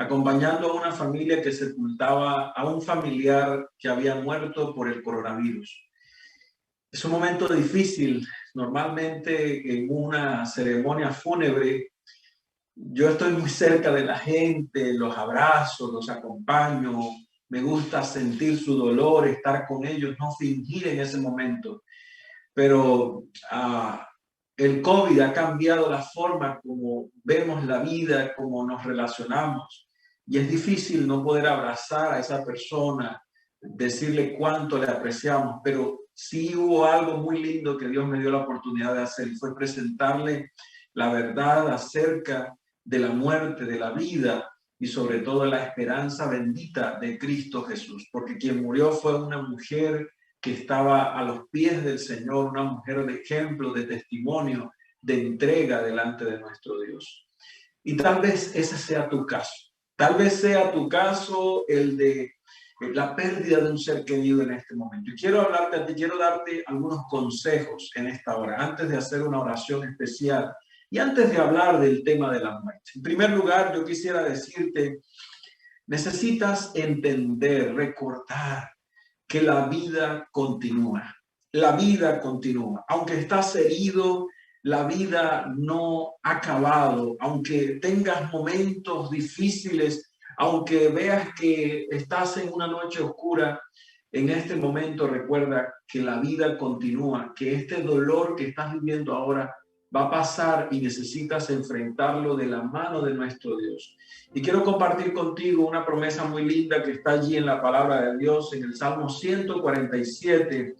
acompañando a una familia que sepultaba a un familiar que había muerto por el coronavirus. Es un momento difícil. Normalmente en una ceremonia fúnebre yo estoy muy cerca de la gente, los abrazo, los acompaño, me gusta sentir su dolor, estar con ellos, no fingir en ese momento. Pero el COVID ha cambiado la forma como vemos la vida, como nos relacionamos. Y es difícil no poder abrazar a esa persona, decirle cuánto le apreciamos, pero sí hubo algo muy lindo que Dios me dio la oportunidad de hacer, fue presentarle la verdad acerca de la muerte, de la vida y sobre todo la esperanza bendita de Cristo Jesús, porque quien murió fue una mujer que estaba a los pies del Señor, una mujer de ejemplo, de testimonio, de entrega delante de nuestro Dios. Y tal vez ese sea tu caso. Tal vez sea tu caso el de la pérdida de un ser querido en este momento. Y quiero hablarte a ti, quiero darte algunos consejos en esta hora, antes de hacer una oración especial y antes de hablar del tema de la muerte. En primer lugar, yo quisiera decirte, necesitas entender, recordar que la vida continúa. La vida continúa. Aunque estás herido, la vida no ha acabado. Aunque tengas momentos difíciles, aunque veas que estás en una noche oscura, en este momento recuerda que la vida continúa, que este dolor que estás viviendo ahora va a pasar y necesitas enfrentarlo de la mano de nuestro Dios. Y quiero compartir contigo una promesa muy linda que está allí en la palabra de Dios, en el Salmo 147.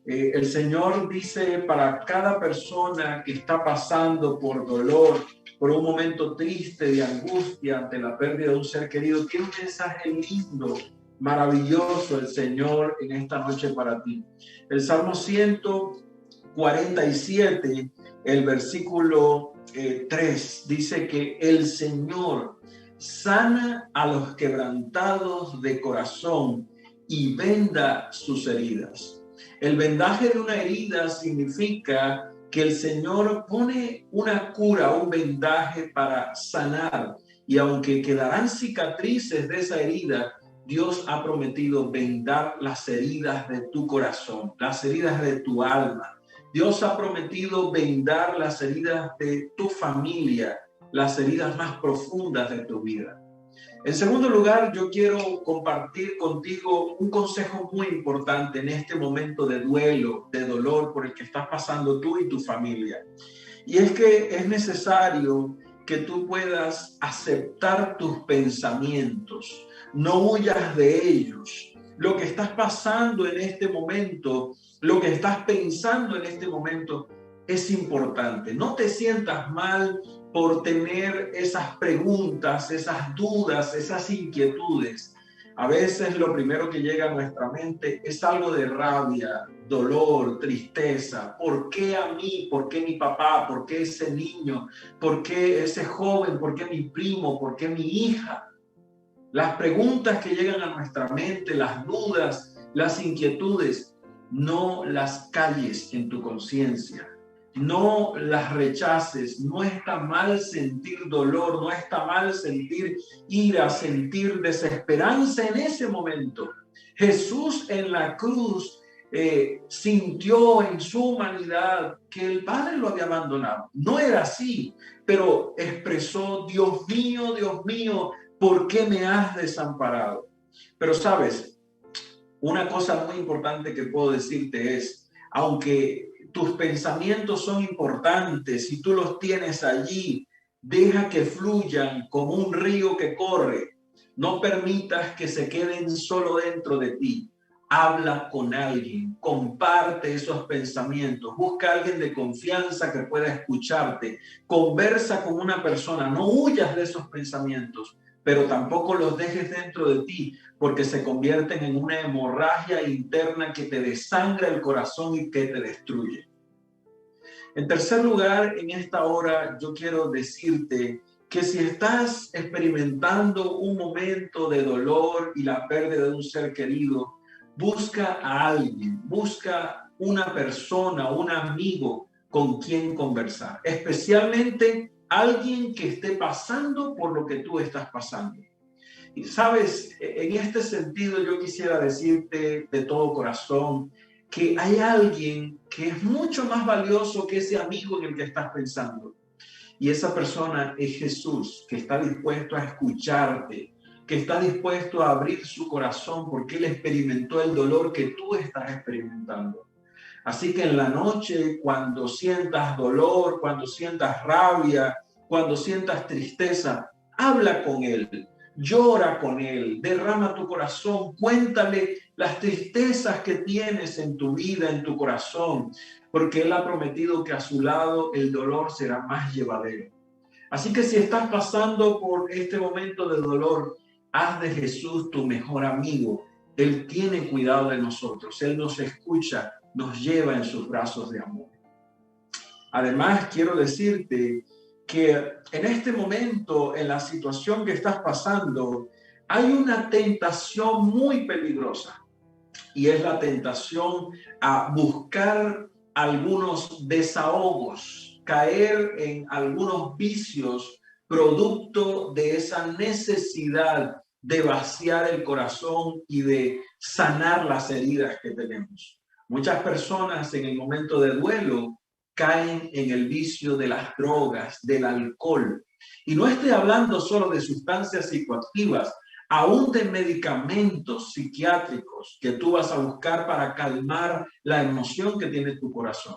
El Señor dice para cada persona que está pasando por dolor, por un momento triste de angustia ante la pérdida de un ser querido, tiene un mensaje lindo, maravilloso el Señor en esta noche para ti. El Salmo 147, el versículo 3, dice que el Señor sana a los quebrantados de corazón y venda sus heridas. El vendaje de una herida significa que el Señor pone una cura, un vendaje para sanar. Y aunque quedarán cicatrices de esa herida, Dios ha prometido vendar las heridas de tu corazón, las heridas de tu alma. Dios ha prometido vendar las heridas de tu familia, las heridas más profundas de tu vida. En segundo lugar, yo quiero compartir contigo un consejo muy importante en este momento de duelo, de dolor por el que estás pasando tú y tu familia. Y es que es necesario que tú puedas aceptar tus pensamientos, no huyas de ellos. Lo que estás pasando en este momento, lo que estás pensando en este momento es importante. No te sientas mal por tener esas preguntas, esas dudas, esas inquietudes. A veces lo primero que llega a nuestra mente es algo de rabia, dolor, tristeza. ¿Por qué a mí? ¿Por qué mi papá? ¿Por qué ese niño? ¿Por qué ese joven? ¿Por qué mi primo? ¿Por qué mi hija? Las preguntas que llegan a nuestra mente, las dudas, las inquietudes, no las calles en tu conciencia. No las rechaces. No está mal sentir dolor, no está mal sentir ira, sentir desesperanza en ese momento. Jesús en la cruz sintió en su humanidad que el Padre lo había abandonado. No era así, pero expresó: Dios mío, ¿por qué me has desamparado? Pero sabes, una cosa muy importante que puedo decirte es, aunque tus pensamientos son importantes y tú los tienes allí, deja que fluyan como un río que corre. No permitas que se queden solo dentro de ti. Habla con alguien, comparte esos pensamientos, busca a alguien de confianza que pueda escucharte, conversa con una persona, no huyas de esos pensamientos, pero tampoco los dejes dentro de ti, porque se convierten en una hemorragia interna que te desangra el corazón y que te destruye. En tercer lugar, en esta hora yo quiero decirte que si estás experimentando un momento de dolor y la pérdida de un ser querido, busca a alguien, busca una persona, un amigo con quien conversar, especialmente alguien que esté pasando por lo que tú estás pasando. Y sabes, en este sentido yo quisiera decirte de todo corazón que hay alguien que es mucho más valioso que ese amigo en el que estás pensando. Y esa persona es Jesús, que está dispuesto a escucharte, que está dispuesto a abrir su corazón porque Él experimentó el dolor que tú estás experimentando. Así que en la noche, cuando sientas dolor, cuando sientas rabia, cuando sientas tristeza, habla con Él, llora con Él, derrama tu corazón, cuéntale las tristezas que tienes en tu vida, en tu corazón, porque Él ha prometido que a su lado el dolor será más llevadero. Así que si estás pasando por este momento de dolor, haz de Jesús tu mejor amigo. Él tiene cuidado de nosotros, Él nos escucha, nos lleva en sus brazos de amor. Además, quiero decirte que en este momento, en la situación que estás pasando, hay una tentación muy peligrosa y es la tentación a buscar algunos desahogos, caer en algunos vicios producto de esa necesidad de vaciar el corazón y de sanar las heridas que tenemos. Muchas personas en el momento de duelo caen en el vicio de las drogas, del alcohol. Y no estoy hablando solo de sustancias psicoactivas, aún de medicamentos psiquiátricos que tú vas a buscar para calmar la emoción que tiene tu corazón.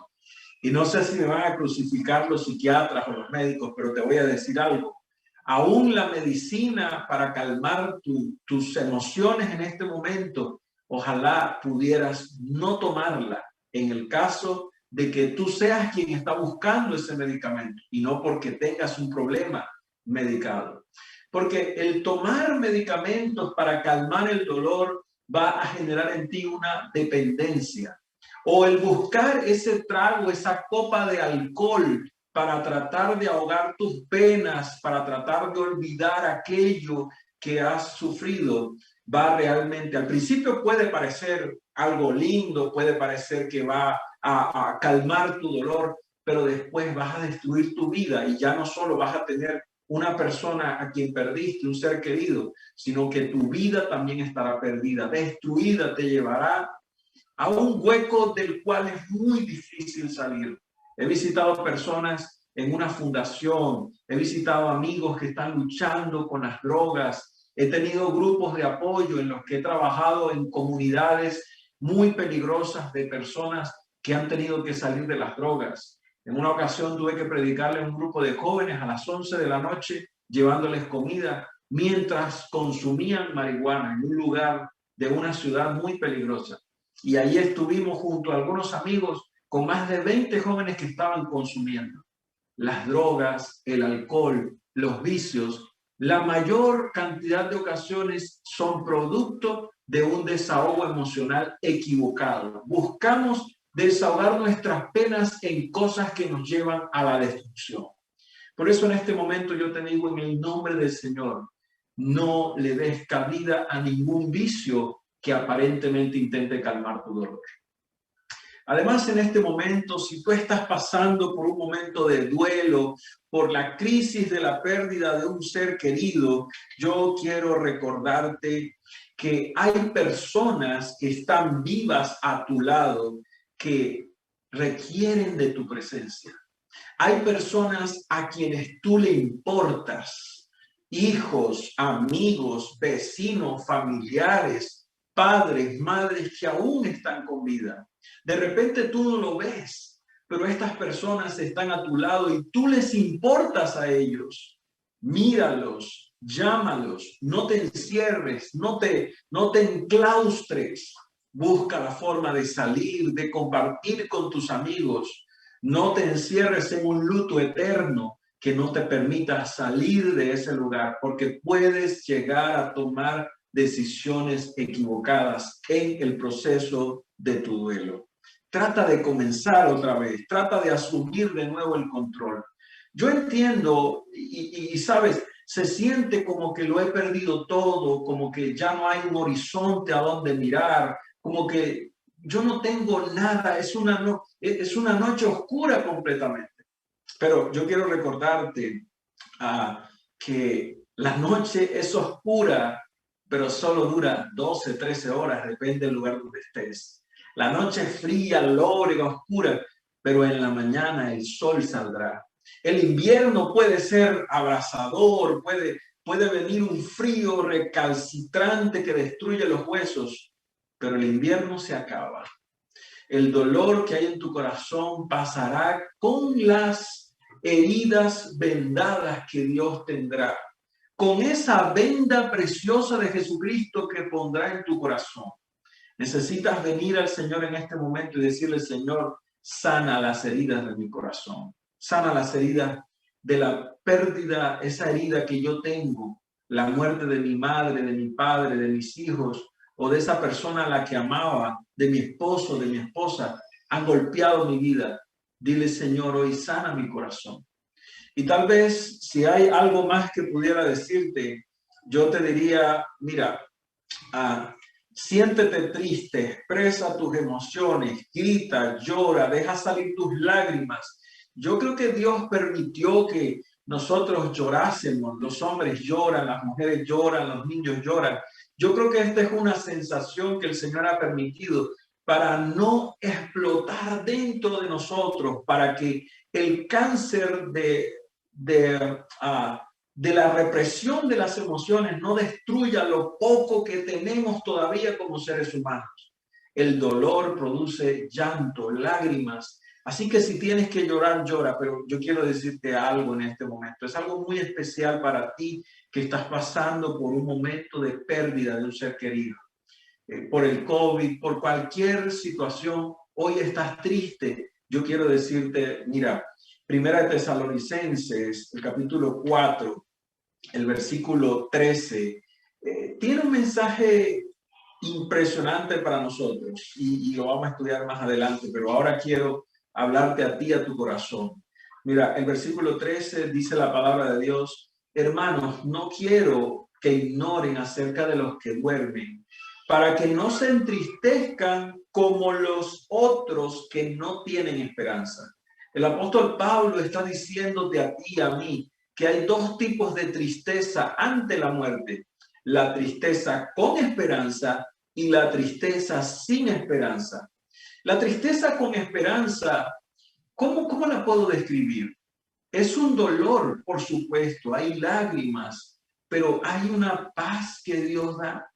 Y no sé si me van a crucificar los psiquiatras o los médicos, pero te voy a decir algo. Aún la medicina para calmar tus emociones en este momento, ojalá pudieras no tomarla en el caso de que tú seas quien está buscando ese medicamento y no porque tengas un problema medicado. Porque el tomar medicamentos para calmar el dolor va a generar en ti una dependencia. O el buscar ese trago, esa copa de alcohol para tratar de ahogar tus penas, para tratar de olvidar aquello que has sufrido, va realmente, al principio puede parecer algo lindo, puede parecer que va a calmar tu dolor, pero después vas a destruir tu vida y ya no solo vas a tener una persona a quien perdiste, un ser querido, sino que tu vida también estará perdida, destruida, te llevará a un hueco del cual es muy difícil salir. He visitado personas en una fundación, he visitado amigos que están luchando con las drogas, he tenido grupos de apoyo en los que he trabajado en comunidades muy peligrosas de personas que han tenido que salir de las drogas. En una ocasión tuve que predicarle a un grupo de jóvenes a las 11 de la noche, llevándoles comida, mientras consumían marihuana en un lugar de una ciudad muy peligrosa. Y ahí estuvimos junto a algunos amigos con más de 20 jóvenes que estaban consumiendo. Las drogas, el alcohol, los vicios, la mayor cantidad de ocasiones son producto de un desahogo emocional equivocado. Buscamos desahogar nuestras penas en cosas que nos llevan a la destrucción. Por eso en este momento yo te digo en el nombre del Señor, no le des cabida a ningún vicio que aparentemente intente calmar tu dolor. Además, en este momento, si tú estás pasando por un momento de duelo, por la crisis de la pérdida de un ser querido, yo quiero recordarte que hay personas que están vivas a tu lado que requieren de tu presencia. Hay personas a quienes tú le importas, hijos, amigos, vecinos, familiares, padres, madres que aún están con vida. De repente tú no lo ves, pero estas personas están a tu lado y tú les importas a ellos. Míralos, llámalos, no te encierres, no te enclaustres. Busca la forma de salir, de compartir con tus amigos. No te encierres en un luto eterno que no te permita salir de ese lugar, porque puedes llegar a tomar decisiones equivocadas en el proceso de tu duelo. Trata de comenzar otra vez, trata de asumir de nuevo el control. Yo entiendo y sabes, se siente como que lo he perdido todo, como que ya no hay un horizonte a donde mirar, como que yo no tengo nada, es una noche oscura completamente. Pero yo quiero recordarte que la noche es oscura pero solo dura 12, 13 horas, depende del lugar donde estés. La noche es fría, lóbrega, oscura, pero en la mañana el sol saldrá. El invierno puede ser abrasador, puede venir un frío recalcitrante que destruye los huesos, pero el invierno se acaba. El dolor que hay en tu corazón pasará con las heridas vendadas que Dios tendrá, con esa venda preciosa de Jesucristo que pondrá en tu corazón. Necesitas venir al Señor en este momento y decirle: Señor, sana las heridas de mi corazón, sana las heridas de la pérdida, esa herida que yo tengo, la muerte de mi madre, de mi padre, de mis hijos, o de esa persona a la que amaba, de mi esposo, de mi esposa, han golpeado mi vida. Dile: Señor, hoy sana mi corazón. Y tal vez si hay algo más que pudiera decirte, yo te diría: mira, siéntete triste, expresa tus emociones, grita, llora, deja salir tus lágrimas. Yo creo que Dios permitió que nosotros llorásemos. Los hombres lloran, las mujeres lloran, los niños lloran. Yo creo que esta es una sensación que el Señor ha permitido para no explotar dentro de nosotros, para que el cáncer de la represión de las emociones no destruya lo poco que tenemos todavía como seres humanos. El dolor produce llanto, lágrimas. Así que si tienes que llorar, llora. Pero yo quiero decirte algo en este momento. Es algo muy especial para ti que estás pasando por un momento de pérdida de un ser querido. Por el COVID, por cualquier situación, hoy estás triste. Yo quiero decirte, mira, Primera de Tesalonicenses, el capítulo 4, el versículo 13, tiene un mensaje impresionante para nosotros y lo vamos a estudiar más adelante, pero ahora quiero hablarte a ti, a tu corazón. Mira, el versículo 13 dice la palabra de Dios: hermanos, no quiero que ignoren acerca de los que duermen, para que no se entristezcan como los otros que no tienen esperanza. El apóstol Pablo está diciéndote a ti y a mí que hay dos tipos de tristeza ante la muerte: la tristeza con esperanza y la tristeza sin esperanza. La tristeza con esperanza, ¿cómo la puedo describir? Es un dolor, por supuesto, hay lágrimas, pero hay una paz que Dios da.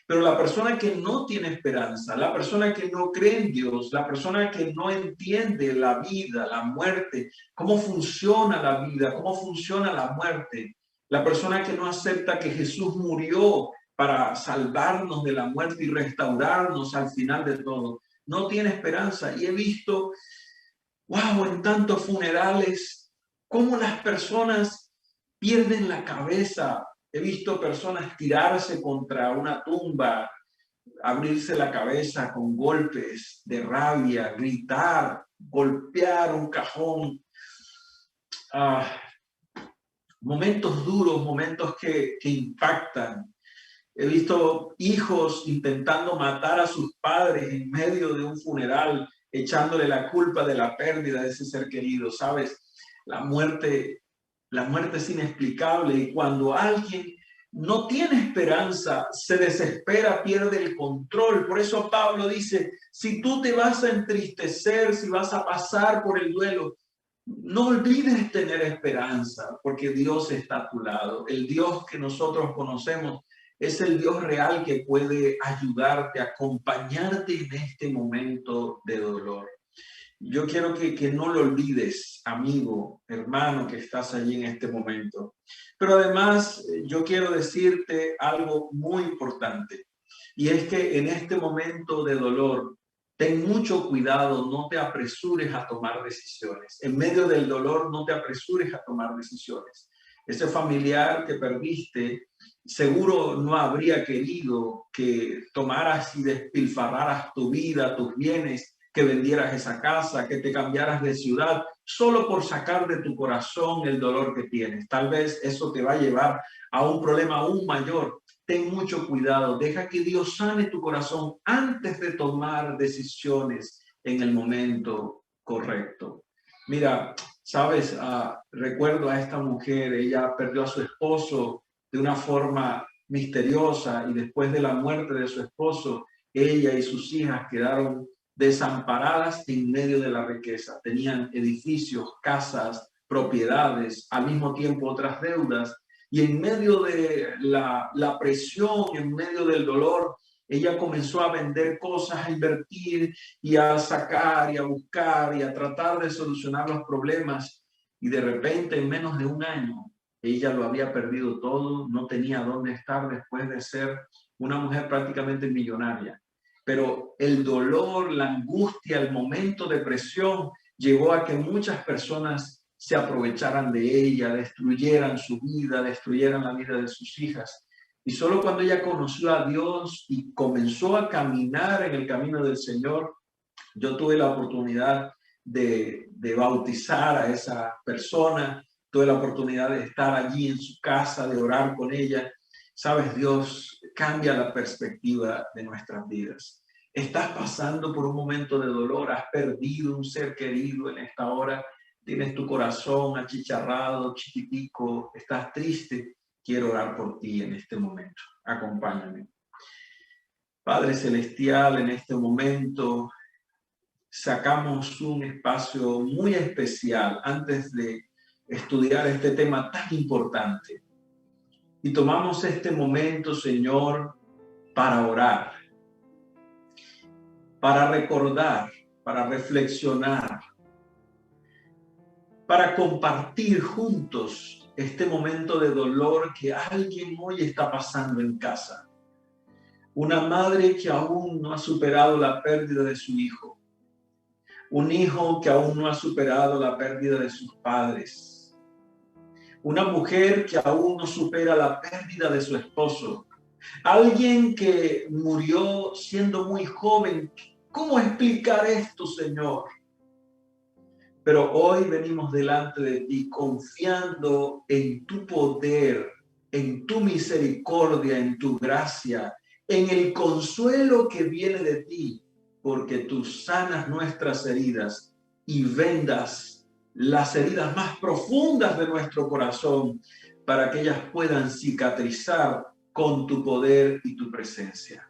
Pero la persona que no tiene esperanza, la persona que no cree en Dios, la persona que no entiende la vida, la muerte, cómo funciona la vida, cómo funciona la muerte, la persona que no acepta que Jesús murió para salvarnos de la muerte y restaurarnos al final de todo, no tiene esperanza. Y he visto, wow, en tantos funerales, cómo las personas pierden la cabeza. He visto personas tirarse contra una tumba, abrirse la cabeza con golpes de rabia, gritar, golpear un cajón. Momentos duros, momentos que impactan. He visto hijos intentando matar a sus padres en medio de un funeral, echándole la culpa de la pérdida de ese ser querido. ¿Sabes? La muerte es inexplicable, y cuando alguien no tiene esperanza, se desespera, pierde el control. Por eso Pablo dice: si tú te vas a entristecer, si vas a pasar por el duelo, no olvides tener esperanza, porque Dios está a tu lado. El Dios que nosotros conocemos es el Dios real que puede ayudarte, acompañarte en este momento de dolor. Yo quiero que no lo olvides, amigo, hermano, que estás allí en este momento. Pero además, yo quiero decirte algo muy importante, y es que en este momento de dolor, ten mucho cuidado, no te apresures a tomar decisiones. En medio del dolor, no te apresures a tomar decisiones. Ese familiar que perdiste seguro no habría querido que tomaras y despilfarraras tu vida, tus bienes, que vendieras esa casa, que te cambiaras de ciudad, solo por sacar de tu corazón el dolor que tienes. Tal vez eso te va a llevar a un problema aún mayor. Ten mucho cuidado, deja que Dios sane tu corazón antes de tomar decisiones en el momento correcto. Mira, sabes, recuerdo a esta mujer, ella perdió a su esposo de una forma misteriosa, y después de la muerte de su esposo, ella y sus hijas quedaron desamparadas en medio de la riqueza. Tenían edificios, casas, propiedades, al mismo tiempo otras deudas, y en medio de la presión, en medio del dolor, ella comenzó a vender cosas, a invertir y a sacar y a buscar y a tratar de solucionar los problemas. Y de repente, en menos de un año, ella lo había perdido todo, no tenía dónde estar después de ser una mujer prácticamente millonaria. Pero el dolor, la angustia, el momento de presión llevó a que muchas personas se aprovecharan de ella, destruyeran su vida, destruyeran la vida de sus hijas. Y solo cuando ella conoció a Dios y comenzó a caminar en el camino del Señor, yo tuve la oportunidad de bautizar a esa persona, tuve la oportunidad de estar allí en su casa, de orar con ella. Sabes, Dios cambia la perspectiva de nuestras vidas. Estás pasando por un momento de dolor, has perdido un ser querido en esta hora, tienes tu corazón achicharrado, chiquitico, estás triste. Quiero orar por ti en este momento. Acompáñame. Padre Celestial, en este momento sacamos un espacio muy especial antes de estudiar este tema tan importante. Y tomamos este momento, Señor, para orar, para recordar, para reflexionar, para compartir juntos este momento de dolor que alguien hoy está pasando en casa. Una madre que aún no ha superado la pérdida de su hijo. Un hijo que aún no ha superado la pérdida de sus padres. Una mujer que aún no supera la pérdida de su esposo. Alguien que murió siendo muy joven. ¿Cómo explicar esto, Señor? Pero hoy venimos delante de ti confiando en tu poder, en tu misericordia, en tu gracia, en el consuelo que viene de ti, porque tú sanas nuestras heridas y vendas las heridas más profundas de nuestro corazón para que ellas puedan cicatrizar con tu poder y tu presencia.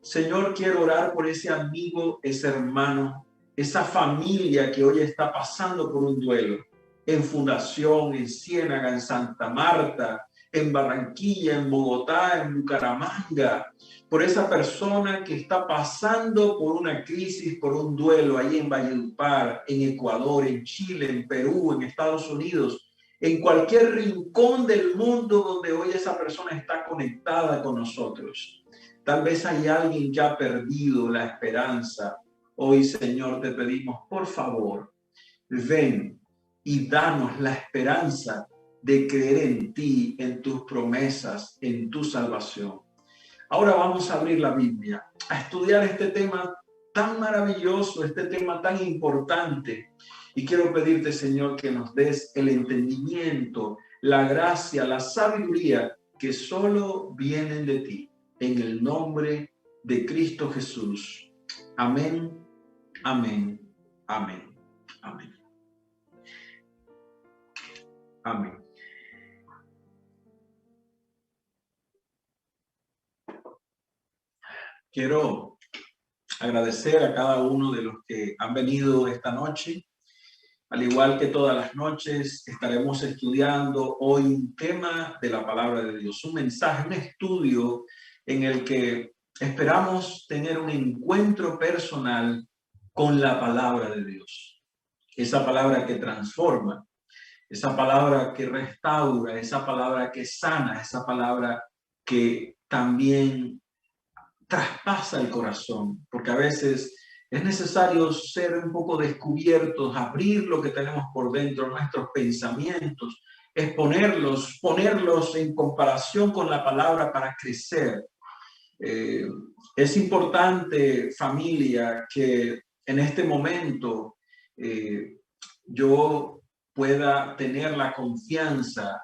Señor, quiero orar por ese amigo, ese hermano, esa familia que hoy está pasando por un duelo, en Fundación, en Ciénaga, en Santa Marta, en Barranquilla, en Bogotá, en Bucaramanga, por esa persona que está pasando por una crisis, por un duelo ahí en Valledupar, en Ecuador, en Chile, en Perú, en Estados Unidos, en cualquier rincón del mundo donde hoy esa persona está conectada con nosotros. Tal vez hay alguien que ha perdido la esperanza. Hoy, Señor, te pedimos, por favor, ven y danos la esperanza de creer en ti, en tus promesas, en tu salvación. Ahora vamos a abrir la Biblia, a estudiar este tema tan maravilloso, este tema tan importante. Y quiero pedirte, Señor, que nos des el entendimiento, la gracia, la sabiduría que solo vienen de ti. En el nombre de Cristo Jesús. Amén, amén, amén, amén. Amén. Quiero agradecer a cada uno de los que han venido esta noche. Al igual que todas las noches, estaremos estudiando hoy un tema de la palabra de Dios, un mensaje, un estudio en el que esperamos tener un encuentro personal con la palabra de Dios. Esa palabra que transforma, esa palabra que restaura, esa palabra que sana, esa palabra que también traspasa el corazón, porque a veces es necesario ser un poco descubiertos, abrir lo que tenemos por dentro, nuestros pensamientos, exponerlos, ponerlos en comparación con la palabra para crecer. Es importante, familia, que en este momento yo pueda tener la confianza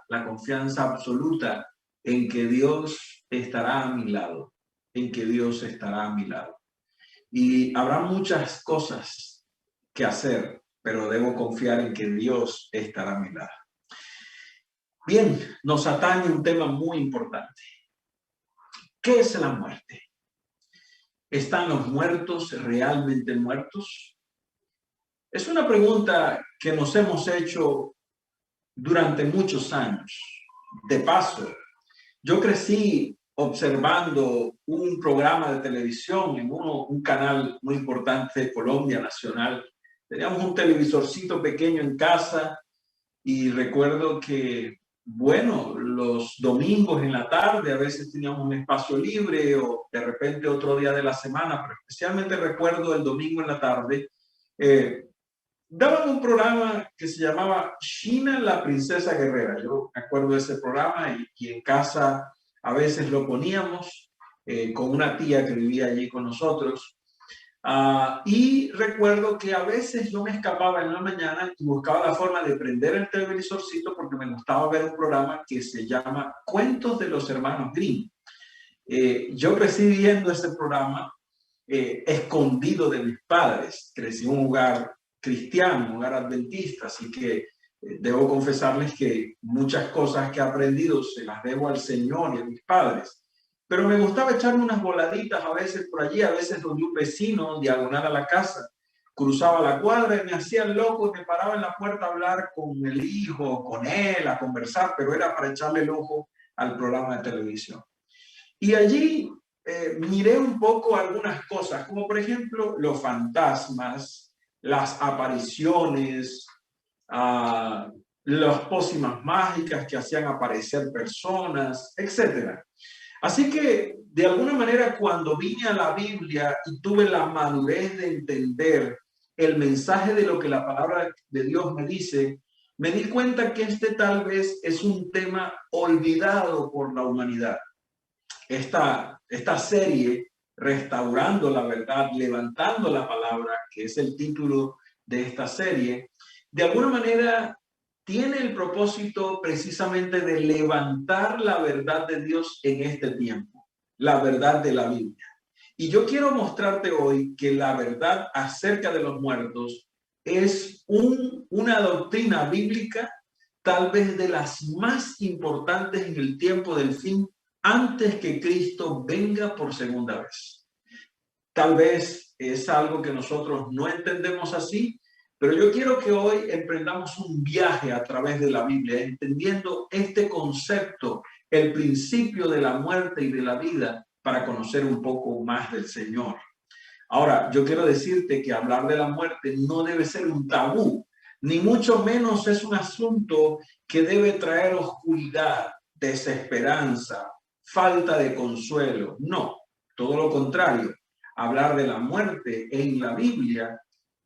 absoluta en que Dios estará a mi lado, en que Dios estará a mi lado. Y habrá muchas cosas que hacer, pero debo confiar en que Dios estará a mi lado. Bien, nos atañe un tema muy importante. ¿Qué es la muerte? ¿Están los muertos realmente muertos? Es una pregunta que nos hemos hecho durante muchos años. De paso, yo crecí observando un programa de televisión en un canal muy importante de Colombia, nacional. Teníamos un televisorcito pequeño en casa y recuerdo que, bueno, los domingos en la tarde a veces teníamos un espacio libre o de repente otro día de la semana, pero especialmente recuerdo el domingo en la tarde, eh, daban un programa que se llamaba China, la princesa guerrera. Yo me acuerdo de ese programa y en casa a veces lo poníamos con una tía que vivía allí con nosotros. Y recuerdo que a veces yo me escapaba en la mañana y buscaba la forma de prender el televisorcito porque me gustaba ver un programa que se llama Cuentos de los Hermanos Grimm. Yo crecí viendo ese programa escondido de mis padres. Crecí en un hogar cristiano, un hogar adventista, así que debo confesarles que muchas cosas que he aprendido se las debo al Señor y a mis padres. Pero me gustaba echarme unas voladitas a veces por allí, a veces donde un vecino, diagonal a la casa, cruzaba la cuadra y me hacía el loco y me paraba en la puerta a hablar con el hijo, con él, a conversar, pero era para echarle el ojo al programa de televisión. Y allí miré un poco algunas cosas, como por ejemplo los fantasmas, las apariciones, las pócimas mágicas que hacían aparecer personas, etcétera. Así que, de alguna manera, cuando vine a la Biblia y tuve la madurez de entender el mensaje de lo que la palabra de Dios me dice, me di cuenta que este tal vez es un tema olvidado por la humanidad. Esta serie, Restaurando la Verdad, Levantando la Palabra, que es el título de esta serie, de alguna manera tiene el propósito precisamente de levantar la verdad de Dios en este tiempo, la verdad de la Biblia. Y yo quiero mostrarte hoy que la verdad acerca de los muertos es una doctrina bíblica tal vez de las más importantes en el tiempo del fin antes que Cristo venga por segunda vez. Tal vez es algo que nosotros no entendemos así, pero yo quiero que hoy emprendamos un viaje a través de la Biblia, entendiendo este concepto, el principio de la muerte y de la vida, para conocer un poco más del Señor. Ahora, yo quiero decirte que hablar de la muerte no debe ser un tabú, ni mucho menos es un asunto que debe traer oscuridad, desesperanza, falta de consuelo. No, todo lo contrario. Hablar de la muerte en la Biblia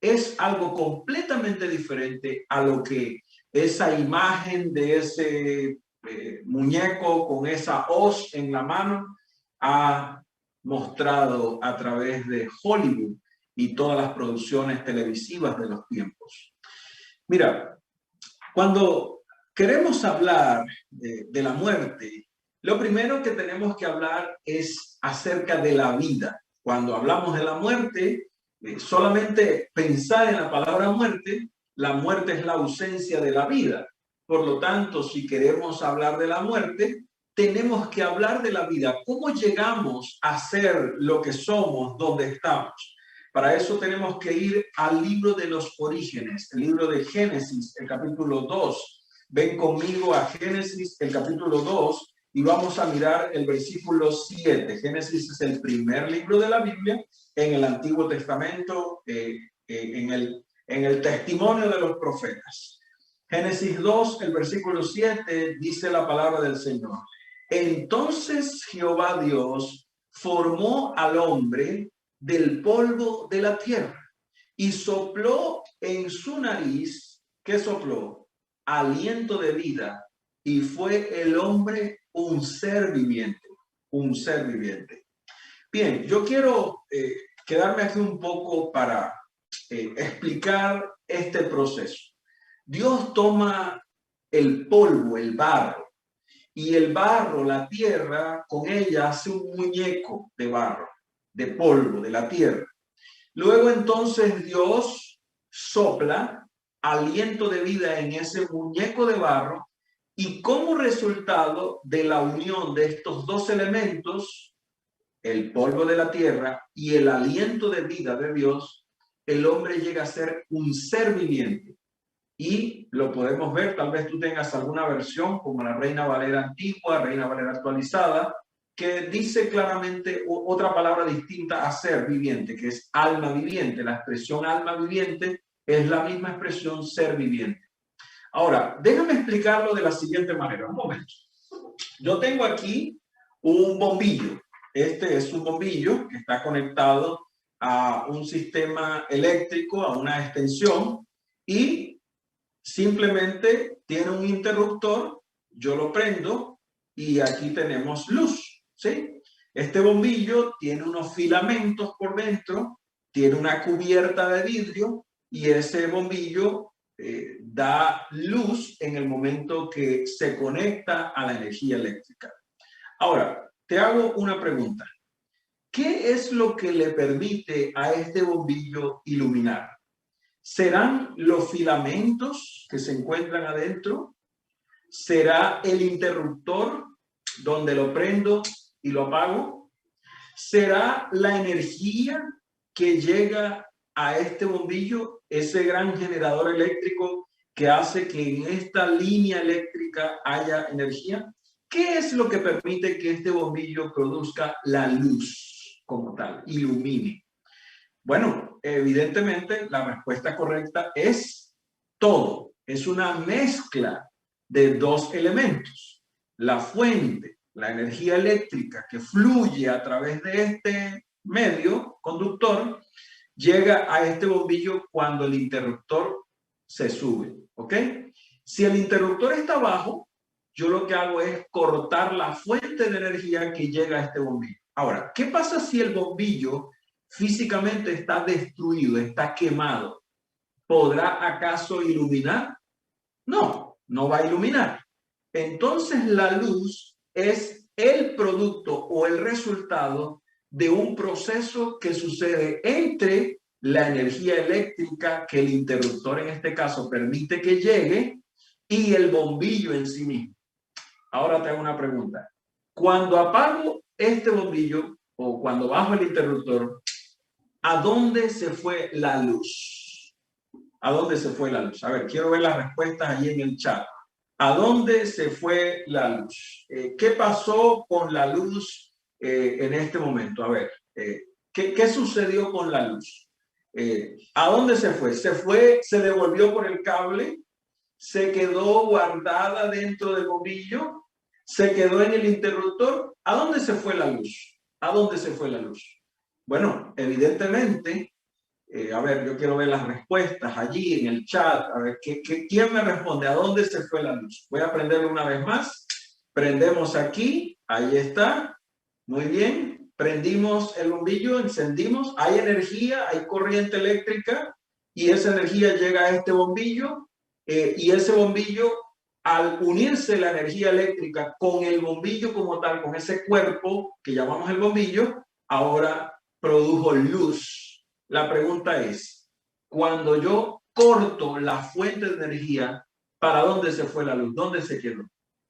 es algo completamente diferente a lo que esa imagen de ese muñeco con esa hoz en la mano ha mostrado a través de Hollywood y todas las producciones televisivas de los tiempos. Mira, cuando queremos hablar de la muerte, lo primero que tenemos que hablar es acerca de la vida. Cuando hablamos de la muerte, solamente pensar en la palabra muerte, la muerte es la ausencia de la vida. Por lo tanto, si queremos hablar de la muerte, tenemos que hablar de la vida. ¿Cómo llegamos a ser lo que somos, donde estamos? Para eso tenemos que ir al libro de los orígenes, el libro de Génesis, el capítulo 2. Ven conmigo a Génesis, el capítulo 2, y vamos a mirar el versículo 7. Génesis es el primer libro de la Biblia en el Antiguo Testamento, en el testimonio de los profetas. Génesis 2, el versículo 7, dice la palabra del Señor. Entonces Jehová Dios formó al hombre del polvo de la tierra y sopló en su nariz, ¿qué sopló? Aliento de vida, y fue el hombre un ser viviente, un ser viviente. Bien, yo quiero quedarme aquí un poco para explicar este proceso. Dios toma el polvo, el barro, y el barro, la tierra, con ella hace un muñeco de barro, de polvo, de la tierra. Luego entonces Dios sopla aliento de vida en ese muñeco de barro y como resultado de la unión de estos dos elementos el polvo de la tierra y el aliento de vida de Dios, el hombre llega a ser un ser viviente. Y lo podemos ver, tal vez tú tengas alguna versión como la Reina Valera antigua, Reina Valera actualizada, que dice claramente otra palabra distinta a ser viviente, que es alma viviente. La expresión alma viviente es la misma expresión ser viviente. Ahora, déjame explicarlo de la siguiente manera. Un momento. Yo tengo aquí un bombillo. Este es un bombillo que está conectado a un sistema eléctrico, a una extensión, y simplemente tiene un interruptor. Yo lo prendo y aquí tenemos luz, ¿sí? Este bombillo tiene unos filamentos por dentro, tiene una cubierta de vidrio y ese bombillo da luz en el momento que se conecta a la energía eléctrica. Ahora, te hago una pregunta. ¿Qué es lo que le permite a este bombillo iluminar? ¿Serán los filamentos que se encuentran adentro? ¿Será el interruptor donde lo prendo y lo apago? ¿Será la energía que llega a este bombillo, ese gran generador eléctrico que hace que en esta línea eléctrica haya energía? ¿Qué es lo que permite que este bombillo produzca la luz como tal, ilumine? Bueno, evidentemente la respuesta correcta es todo. Es una mezcla de dos elementos. La fuente, la energía eléctrica que fluye a través de este medio conductor, llega a este bombillo cuando el interruptor se sube, ¿ok? Si el interruptor está abajo, yo lo que hago es cortar la fuente de energía que llega a este bombillo. Ahora, ¿qué pasa si el bombillo físicamente está destruido, está quemado? ¿Podrá acaso iluminar? No, no va a iluminar. Entonces la luz es el producto o el resultado de un proceso que sucede entre la energía eléctrica que el interruptor en este caso permite que llegue y el bombillo en sí mismo. Ahora te hago una pregunta. Cuando apago este bombillo o cuando bajo el interruptor, ¿a dónde se fue la luz? ¿A dónde se fue la luz? A ver, quiero ver las respuestas allí en el chat. ¿A dónde se fue la luz? ¿Qué pasó con la luz en este momento? A ver, ¿qué sucedió con la luz? ¿A dónde se fue? ¿Se devolvió por el cable? ¿Se quedó guardada dentro del bombillo? ¿Se quedó en el interruptor? ¿A dónde se fue la luz? ¿A dónde se fue la luz? Bueno, evidentemente, a ver, yo quiero ver las respuestas allí en el chat. A ver, ¿quién me responde? ¿A dónde se fue la luz? Voy a prenderlo una vez más. Prendemos aquí. Ahí está. Muy bien. Prendimos el bombillo, encendimos. Hay energía, hay corriente eléctrica y esa energía llega a este bombillo y ese bombillo, al unirse la energía eléctrica con el bombillo como tal, con ese cuerpo que llamamos el bombillo, ahora produjo luz. La pregunta es, cuando yo corto la fuente de energía, ¿para dónde se fue la luz? ¿Dónde se quedó?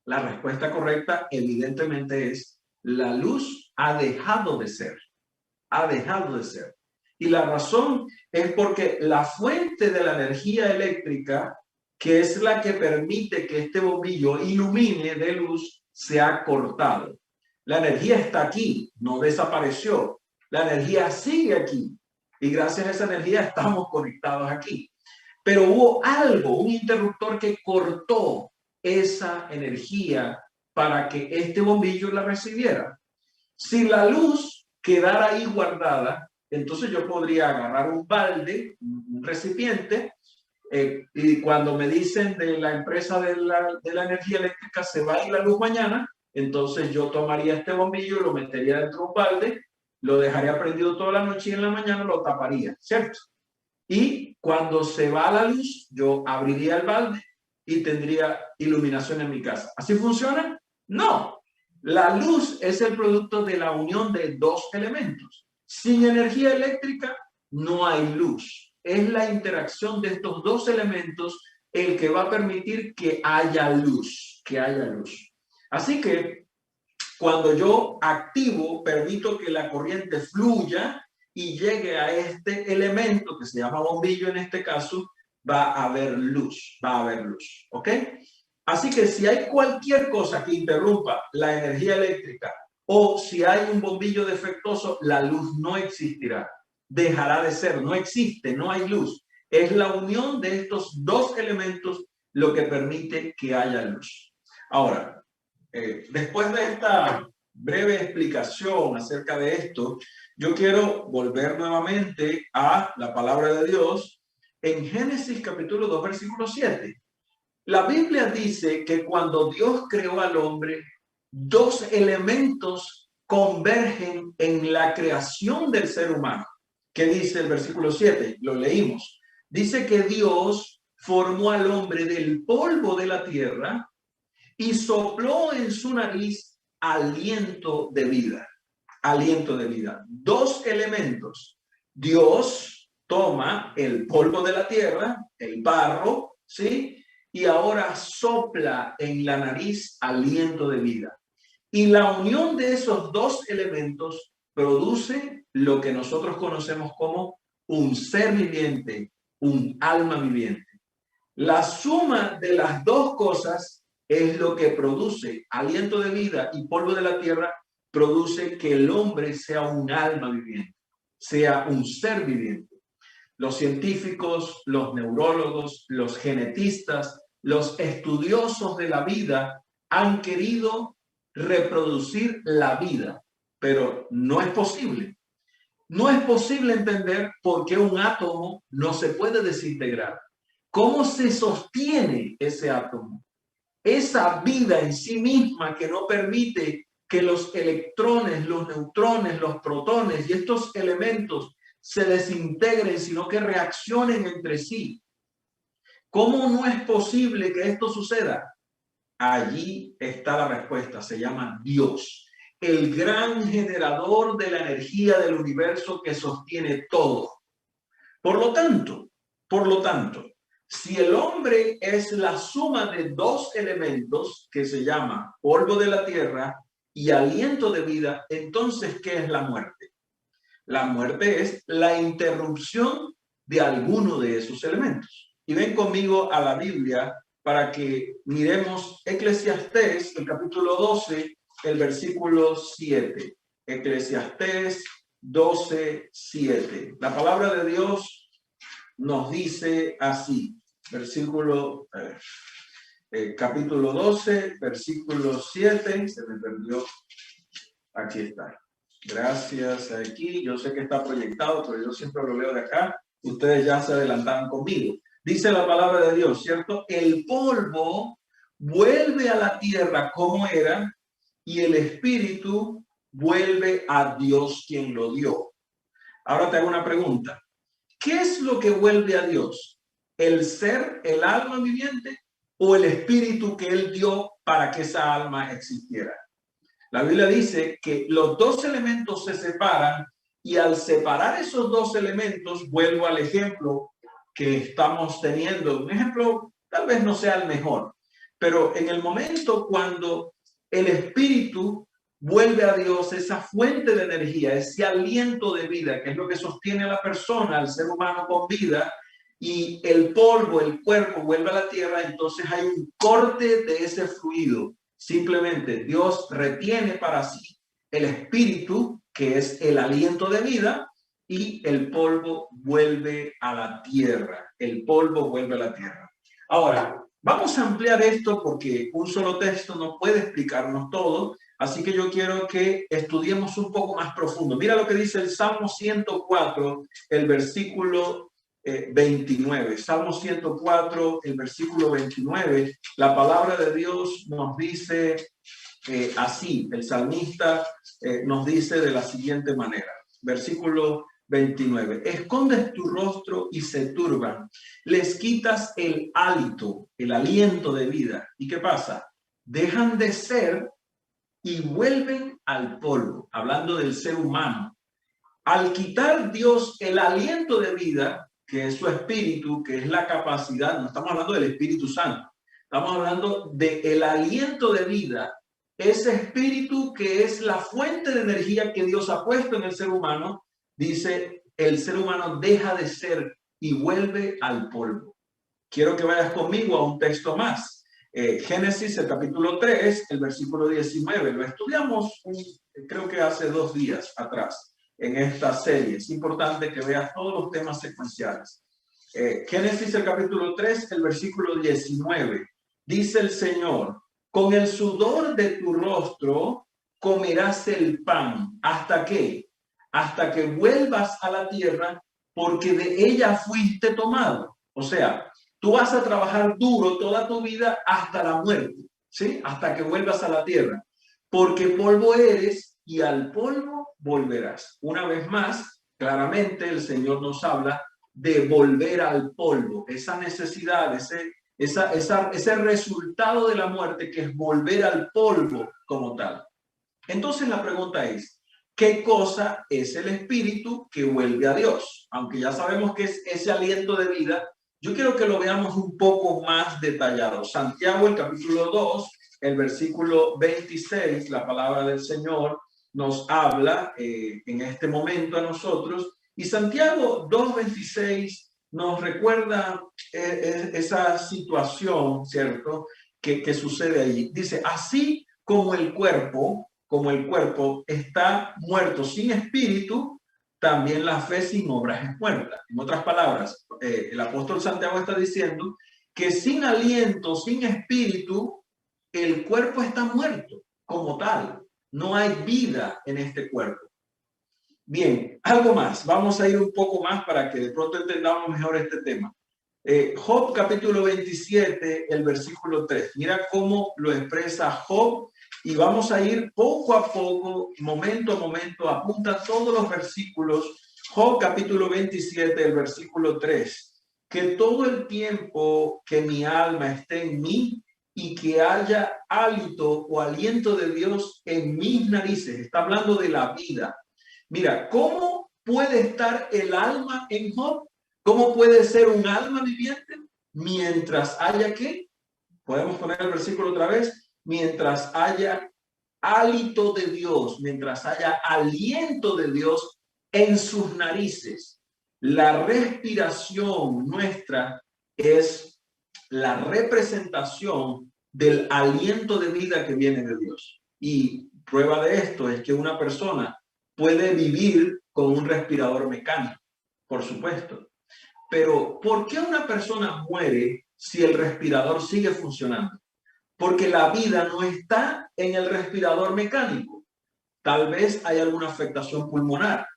La respuesta correcta, evidentemente, es la luz ha dejado de ser. Ha dejado de ser. Y la razón es porque la fuente de la energía eléctrica, que es la que permite que este bombillo ilumine de luz, se ha cortado. La energía está aquí, no desapareció. La energía sigue aquí. Y gracias a esa energía estamos conectados aquí. Pero hubo algo, un interruptor que cortó esa energía para que este bombillo la recibiera. Si la luz quedara ahí guardada, entonces yo podría agarrar un balde, un recipiente, y cuando me dicen de la empresa de la energía eléctrica se va a ir la luz mañana, entonces yo tomaría este bombillo, lo metería dentro de un balde, lo dejaría prendido toda la noche y en la mañana lo taparía, ¿cierto? Y cuando se va la luz, yo abriría el balde y tendría iluminación en mi casa. ¿Así funciona? No. La luz es el producto de la unión de dos elementos. Sin energía eléctrica no hay luz. Es la interacción de estos dos elementos el que va a permitir que haya luz, Así que Cuando yo activo, permito que la corriente fluya y llegue a este elemento que se llama bombillo en este caso, va a haber luz, ¿ok? Así que si hay cualquier cosa que interrumpa la energía eléctrica o si hay un bombillo defectuoso, la luz no existirá, dejará de ser, no existe, no hay luz. Es la unión de estos dos elementos lo que permite que haya luz. Ahora, después de esta breve explicación acerca de esto, yo quiero volver nuevamente a la palabra de Dios en Génesis capítulo 2, versículo 7. La Biblia dice que cuando Dios creó al hombre, dos elementos convergen en la creación del ser humano. ¿Qué dice el versículo 7? Lo leímos. Dice que Dios formó al hombre del polvo de la tierra y sopló en su nariz aliento de vida. Aliento de vida. Dos elementos. Dios toma el polvo de la tierra, el barro, ¿sí? Y ahora sopla en la nariz aliento de vida. Y la unión de esos dos elementos produce lo que nosotros conocemos como un ser viviente, un alma viviente. La suma de las dos cosas es lo que produce aliento de vida y polvo de la tierra, produce que el hombre sea un alma viviente, sea un ser viviente. Los científicos, los neurólogos, los genetistas, los estudiosos de la vida han querido reproducir la vida, pero no es posible. No es posible entender por qué un átomo no se puede desintegrar. ¿Cómo se sostiene ese átomo? Esa vida en sí misma que no permite que los electrones, los neutrones, los protones y estos elementos se desintegren, sino que reaccionen entre sí. ¿Cómo no es posible que esto suceda? Allí está la respuesta, se llama Dios, el gran generador de la energía del universo que sostiene todo. Por lo tanto, si el hombre es la suma de dos elementos que se llama polvo de la tierra y aliento de vida, entonces, ¿qué es la muerte? La muerte es la interrupción de alguno de esos elementos. Y ven conmigo a la Biblia para que miremos Eclesiastés, el capítulo 12, el versículo 7. Eclesiastés 12, 7. La palabra de Dios nos dice así, capítulo 12, versículo 7, se me perdió, aquí está. Gracias, aquí, yo sé que está proyectado, pero yo siempre lo veo de acá, ustedes ya se adelantaron conmigo. Dice la palabra de Dios, ¿cierto? El polvo vuelve a la tierra como era y el espíritu vuelve a Dios quien lo dio. Ahora te hago una pregunta. ¿Qué es lo que vuelve a Dios? ¿El ser, el alma viviente o el espíritu que Él dio para que esa alma existiera? La Biblia dice que los dos elementos se separan y al separar esos dos elementos, vuelvo al ejemplo que estamos teniendo. Un ejemplo tal vez no sea el mejor, pero en el momento cuando el espíritu vuelve a Dios, esa fuente de energía, ese aliento de vida, que es lo que sostiene a la persona, al ser humano con vida, y el polvo, el cuerpo vuelve a la tierra, entonces hay un corte de ese fluido. Simplemente Dios retiene para sí el espíritu, que es el aliento de vida, y el polvo vuelve a la tierra. El polvo vuelve a la tierra. Ahora, vamos a ampliar esto porque un solo texto no puede explicarnos todo, así que yo quiero que estudiemos un poco más profundo. Mira lo que dice el Salmo 104, el versículo 29. Salmo 104, el versículo 29. La palabra de Dios nos dice así. El salmista nos dice de la siguiente manera. Versículo 29. Escondes tu rostro y se turban. Les quitas el hálito, el aliento de vida. ¿Y qué pasa? Dejan de ser y vuelven al polvo. Hablando del ser humano. Al quitar Dios el aliento de vida, que es su espíritu, que es la capacidad, no estamos hablando del Espíritu Santo, estamos hablando del aliento de vida, ese espíritu que es la fuente de energía que Dios ha puesto en el ser humano, dice, el ser humano deja de ser y vuelve al polvo. Quiero que vayas conmigo a un texto más. Génesis, el capítulo 3, el versículo 19. Lo estudiamos creo que hace 2 días atrás en esta serie. Es importante que veas todos los temas secuenciales. Génesis, el capítulo 3, el versículo 19. Dice el Señor, con el sudor de tu rostro comerás el pan. ¿Hasta qué? Hasta que vuelvas a la tierra, porque de ella fuiste tomado. O sea, tú vas a trabajar duro toda tu vida hasta la muerte, ¿sí? Hasta que vuelvas a la tierra, porque polvo eres y al polvo volverás. Una vez más, claramente el Señor nos habla de volver al polvo, esa necesidad, ese resultado de la muerte que es volver al polvo como tal. Entonces la pregunta es, ¿qué cosa es el espíritu que vuelve a Dios? Aunque ya sabemos que es ese aliento de vida, yo quiero que lo veamos un poco más detallado. Santiago, el capítulo 2, el versículo 26, la palabra del Señor nos habla en este momento a nosotros. Y Santiago 2:26 nos recuerda esa situación, ¿cierto?, que sucede allí. Dice, así como el cuerpo está muerto sin espíritu, también la fe sin obras es muerta. En otras palabras, el apóstol Santiago está diciendo que sin aliento, sin espíritu, el cuerpo está muerto como tal. No hay vida en este cuerpo. Bien, algo más. Vamos a ir un poco más para que de pronto entendamos mejor este tema. Job capítulo 27, el versículo 3. Mira cómo lo expresa Job y vamos a ir poco a poco, momento a momento, apunta todos los versículos. Job capítulo 27, el versículo 3. Que todo el tiempo que mi alma esté en mí y que haya hálito o aliento de Dios en mis narices. Está hablando de la vida. Mira, ¿cómo puede estar el alma en Job? ¿Cómo puede ser un alma viviente? Mientras haya ¿qué? Podemos poner el versículo otra vez. Mientras haya hálito de Dios, mientras haya aliento de Dios en sus narices. La respiración nuestra es la representación del aliento de vida que viene de Dios. Y prueba de esto es que una persona puede vivir con un respirador mecánico, por supuesto. Pero ¿por qué una persona muere si el respirador sigue funcionando? Porque la vida no está en el respirador mecánico. Tal vez hay alguna afectación pulmonar,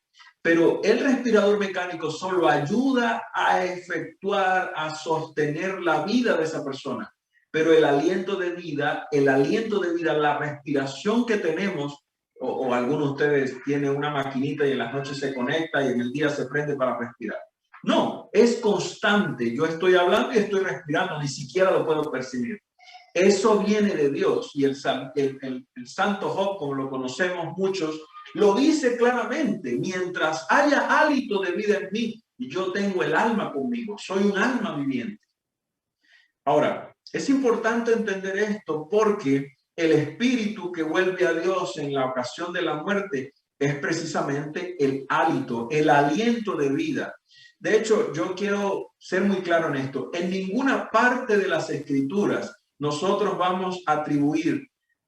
pero el respirador mecánico solo ayuda a efectuar, a sostener la vida de esa persona. Pero el aliento de vida, la respiración que tenemos, o algunos de ustedes tienen una maquinita y en las noches se conecta y en el día se prende para respirar. No, es constante. Yo estoy hablando y estoy respirando, ni siquiera lo puedo percibir. Eso viene de Dios y el santo Job, como lo conocemos muchos, lo dice claramente, mientras haya hálito de vida en mí, y yo tengo el alma conmigo, soy un alma viviente. Ahora, es importante entender esto porque el espíritu que vuelve a Dios en la ocasión de la muerte es precisamente el hálito, el aliento de vida. De hecho, yo quiero ser muy claro en esto. En ninguna parte de las escrituras nosotros vamos a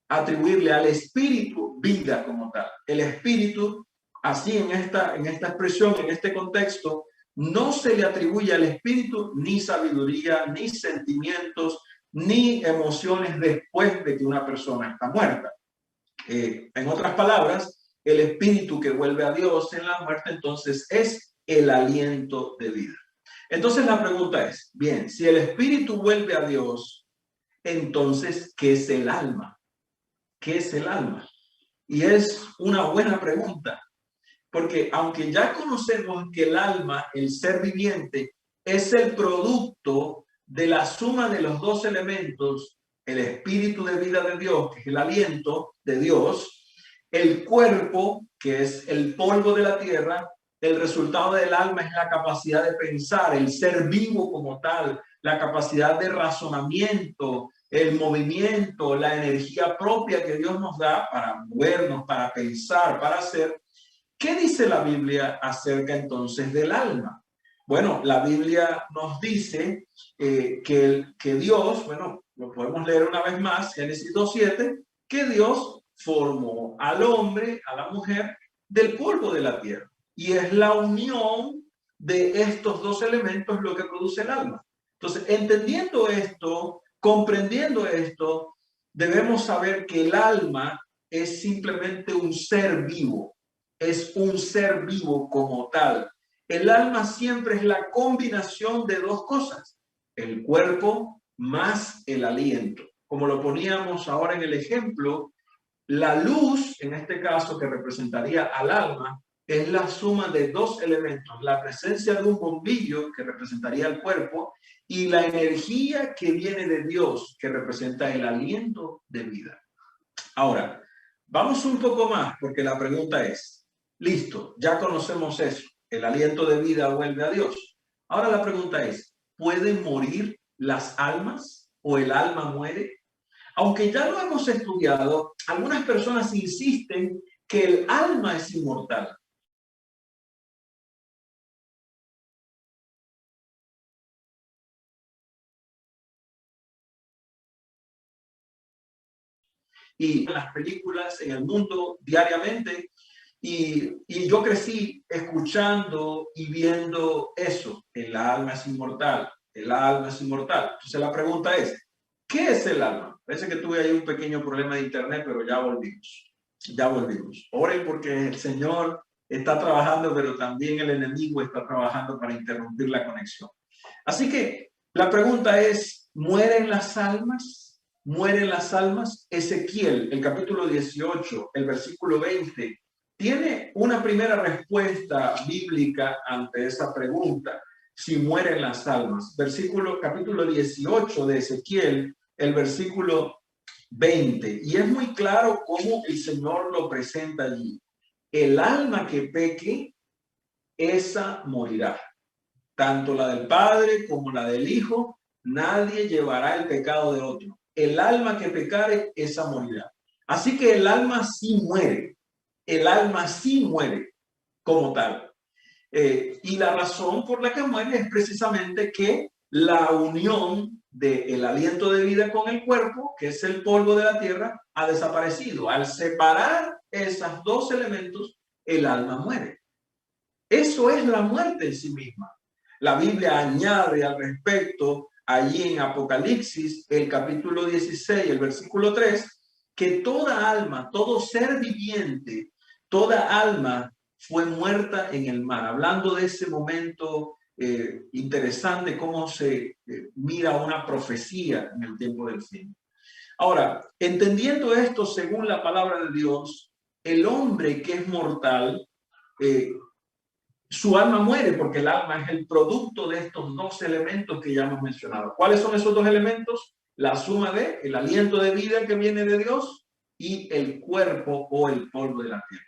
atribuirle al espíritu vida como tal. El espíritu, así en esta expresión, en este contexto, no se le atribuye al espíritu ni sabiduría, ni sentimientos, ni emociones después de que una persona está muerta. En otras palabras, el espíritu que vuelve a Dios en la muerte, entonces es el aliento de vida. Entonces la pregunta es, bien, si el espíritu vuelve a Dios, entonces, ¿qué es el alma? ¿Qué es el alma? Y es una buena pregunta, porque aunque ya conocemos que el alma, el ser viviente, es el producto de la suma de los dos elementos, el espíritu de vida de Dios, que es el aliento de Dios, el cuerpo, que es el polvo de la tierra, el resultado del alma es la capacidad de pensar, el ser vivo como tal, la capacidad de razonamiento, el movimiento, la energía propia que Dios nos da para movernos, para pensar, para hacer. ¿Qué dice la Biblia acerca entonces del alma? Bueno, la Biblia nos dice que Dios, bueno, lo podemos leer una vez más, Génesis 2:7, que Dios formó al hombre, a la mujer, del polvo de la tierra. Y es la unión de estos dos elementos lo que produce el alma. Entonces, entendiendo esto, comprendiendo esto, debemos saber que el alma es simplemente un ser vivo, es un ser vivo como tal. El alma siempre es la combinación de dos cosas, el cuerpo más el aliento. Como lo poníamos ahora en el ejemplo, la luz, en este caso que representaría al alma, es la suma de dos elementos, la presencia de un bombillo que representaría el cuerpo y la energía que viene de Dios que representa el aliento de vida. Ahora, vamos un poco más porque la pregunta es, listo, ya conocemos eso, el aliento de vida vuelve a Dios. Ahora la pregunta es, ¿pueden morir las almas o el alma muere? Aunque ya lo hemos estudiado, algunas personas insisten que el alma es inmortal. Y en las películas, en el mundo, diariamente, y yo crecí escuchando y viendo eso, el alma es inmortal, el alma es inmortal. Entonces la pregunta es, ¿qué es el alma? Parece que tuve ahí un pequeño problema de internet, pero ya volvimos, ya volvimos. Oren porque el Señor está trabajando, pero también el enemigo está trabajando para interrumpir la conexión. Así que la pregunta es, ¿mueren las almas? ¿Mueren las almas? Ezequiel, el capítulo 18, el versículo 20, tiene una primera respuesta bíblica ante esa pregunta, si mueren las almas. Capítulo 18 de Ezequiel, el versículo 20. Y es muy claro cómo el Señor lo presenta allí. El alma que peque, esa morirá. Tanto la del Padre como la del Hijo, nadie llevará el pecado de otro. El alma que pecare, esa morirá. Así que el alma sí muere. El alma sí muere como tal. Y la razón por la que muere es precisamente que la unión del aliento de vida con el cuerpo, que es el polvo de la tierra, ha desaparecido. Al separar esos dos elementos, el alma muere. Eso es la muerte en sí misma. La Biblia añade al respecto, allí en Apocalipsis, el capítulo 16, el versículo 3, que toda alma, todo ser viviente, toda alma fue muerta en el mar. Hablando de ese momento interesante, cómo se mira una profecía en el tiempo del fin. Ahora, entendiendo esto según la palabra de Dios, el hombre que es mortal, su alma muere porque el alma es el producto de estos dos elementos que ya hemos mencionado. ¿Cuáles son esos dos elementos? La suma de el aliento de vida que viene de Dios y el cuerpo o el polvo de la tierra.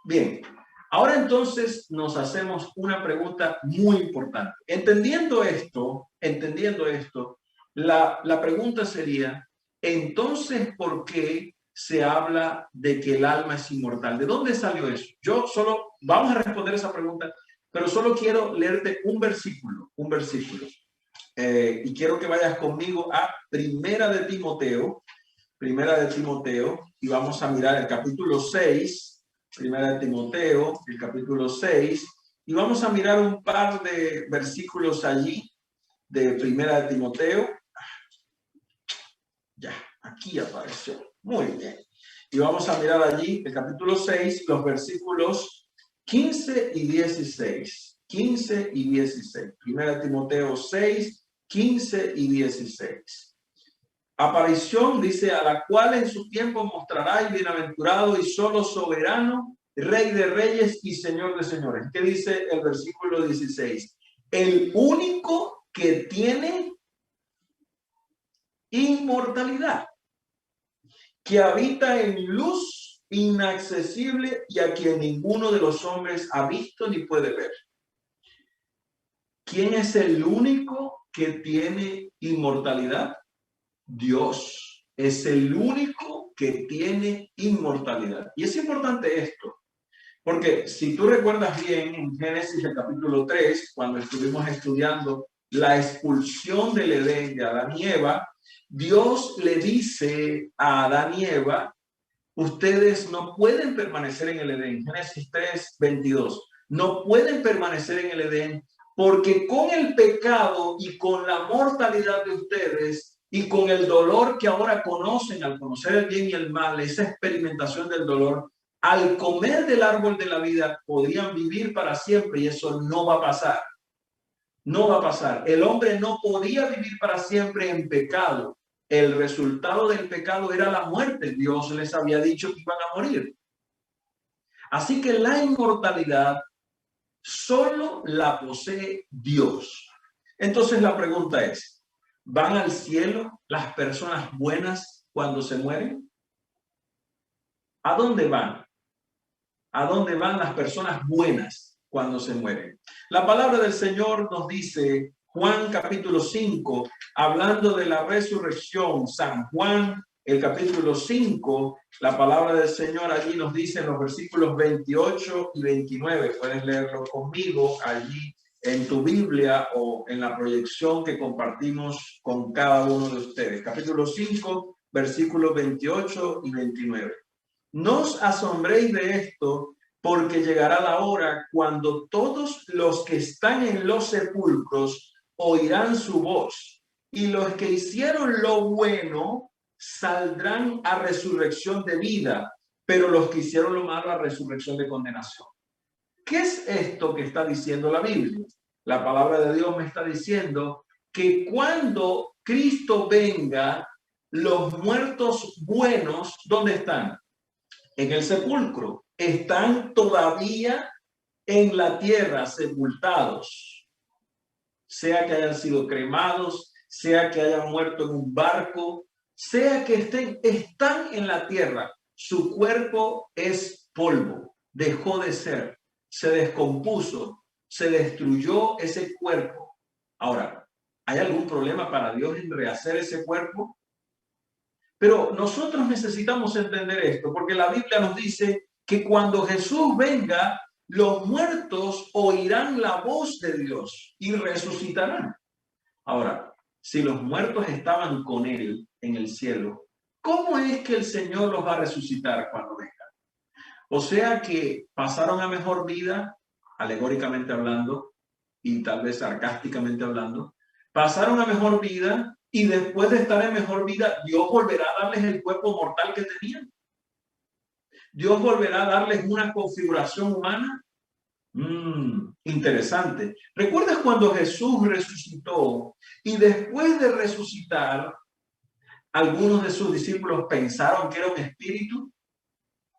Bien, ahora entonces nos hacemos una pregunta muy importante. Entendiendo esto, la pregunta sería, entonces, ¿por qué se habla de que el alma es inmortal? ¿De dónde salió eso? Yo solo, vamos a responder esa pregunta, pero solo quiero leerte un versículo, y quiero que vayas conmigo a Primera de Timoteo, y vamos a mirar el capítulo 6, Primera de Timoteo, el capítulo 6, y vamos a mirar un par de versículos allí de Primera de Timoteo. Ya, aquí apareció. Muy bien. Y vamos a mirar allí el capítulo 6, los versículos 15 y 16. 15 y 16. Primera Timoteo 6, 15 y 16. Aparición, dice, a la cual en su tiempo mostrará y bienaventurado y solo soberano, Rey de reyes y Señor de señores. ¿Qué dice el versículo 16? El único que tiene inmortalidad, que habita en luz inaccesible y a quien ninguno de los hombres ha visto ni puede ver. ¿Quién es el único que tiene inmortalidad? Dios es el único que tiene inmortalidad. Y es importante esto, porque si tú recuerdas bien en Génesis el capítulo 3, cuando estuvimos estudiando la expulsión del Edén de Adán y Eva, Dios le dice a Adán y Eva, ustedes no pueden permanecer en el Edén. Génesis 3, 22. No pueden permanecer en el Edén porque con el pecado y con la mortalidad de ustedes y con el dolor que ahora conocen al conocer el bien y el mal, esa experimentación del dolor, al comer del árbol de la vida podrían vivir para siempre y eso no va a pasar. No va a pasar. El hombre no podía vivir para siempre en pecado. El resultado del pecado era la muerte. Dios les había dicho que iban a morir. Así que la inmortalidad solo la posee Dios. Entonces la pregunta es, ¿van al cielo las personas buenas cuando se mueren? ¿A dónde van? ¿A dónde van las personas buenas cuando se mueren? La palabra del Señor nos dice, Juan capítulo 5, hablando de la resurrección, San Juan, el capítulo 5, la palabra del Señor allí nos dice en los versículos 28 y 29, puedes leerlo conmigo allí en tu Biblia o en la proyección que compartimos con cada uno de ustedes. Capítulo 5, versículos 28 y 29. No os asombréis de esto, porque llegará la hora cuando todos los que están en los sepulcros oirán su voz, y los que hicieron lo bueno saldrán a resurrección de vida, pero los que hicieron lo malo a resurrección de condenación. ¿Qué es esto que está diciendo la Biblia? La palabra de Dios me está diciendo que cuando Cristo venga, los muertos buenos, ¿dónde están? En el sepulcro, están todavía en la tierra sepultados, sea que hayan sido cremados, sea que hayan muerto en un barco, sea que están en la tierra. Su cuerpo es polvo, dejó de ser, se descompuso, se destruyó ese cuerpo. Ahora, ¿hay algún problema para Dios en rehacer ese cuerpo? Pero nosotros necesitamos entender esto, porque la Biblia nos dice que cuando Jesús venga, los muertos oirán la voz de Dios y resucitarán. Ahora, si los muertos estaban con Él en el cielo, ¿cómo es que el Señor los va a resucitar cuando venga? O sea que pasaron a mejor vida, alegóricamente hablando, y tal vez sarcásticamente hablando, pasaron a mejor vida y después de estar en mejor vida, Dios volverá a darles el cuerpo mortal que tenían. Dios volverá a darles una configuración humana. Interesante. ¿Recuerdas cuando Jesús resucitó y después de resucitar, algunos de sus discípulos pensaron que era un espíritu?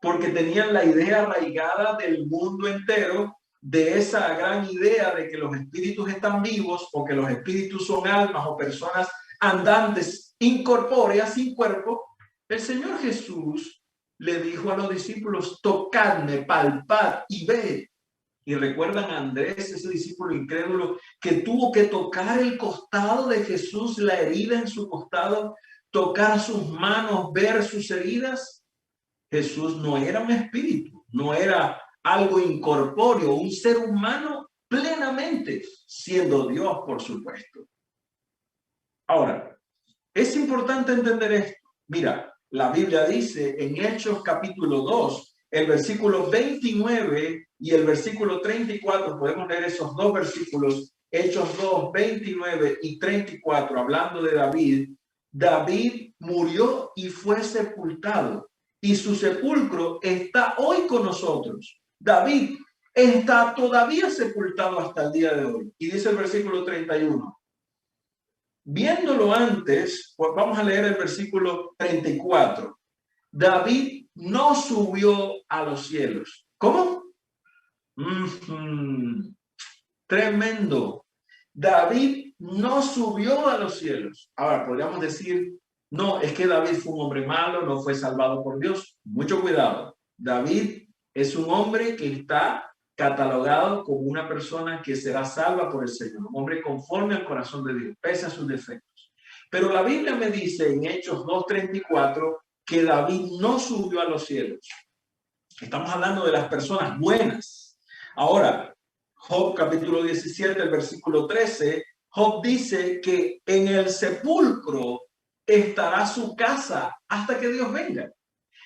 Porque tenían la idea arraigada del mundo entero, de esa gran idea de que los espíritus están vivos o que los espíritus son almas o personas andantes, incorpóreas, sin cuerpo. El Señor Jesús le dijo a los discípulos, tocadme, palpad y ved. Y recuerdan a Andrés, ese discípulo incrédulo, que tuvo que tocar el costado de Jesús, la herida en su costado, tocar sus manos, ver sus heridas. Jesús no era un espíritu, no era algo incorpóreo, un ser humano plenamente, siendo Dios, por supuesto. Ahora, es importante entender esto. Mira, la Biblia dice en Hechos capítulo 2, el versículo 29 y el versículo 34, podemos leer esos dos versículos, Hechos 2, 29 y 34, hablando de David. David murió y fue sepultado, y su sepulcro está hoy con nosotros. David está todavía sepultado hasta el día de hoy. Y dice el versículo 31. Viéndolo antes, pues vamos a leer el versículo 34. David no subió a los cielos. ¿Cómo? Tremendo. David no subió a los cielos. Ahora, podríamos decir, no, es que David fue un hombre malo, no fue salvado por Dios. Mucho cuidado. David es un hombre que está catalogado como una persona que será salva por el Señor, un hombre conforme al corazón de Dios, pese a sus defectos. Pero la Biblia me dice en Hechos 2:34 que David no subió a los cielos. Estamos hablando de las personas buenas. Ahora, Job capítulo 17, el versículo 13, Job dice que en el sepulcro estará su casa hasta que Dios venga.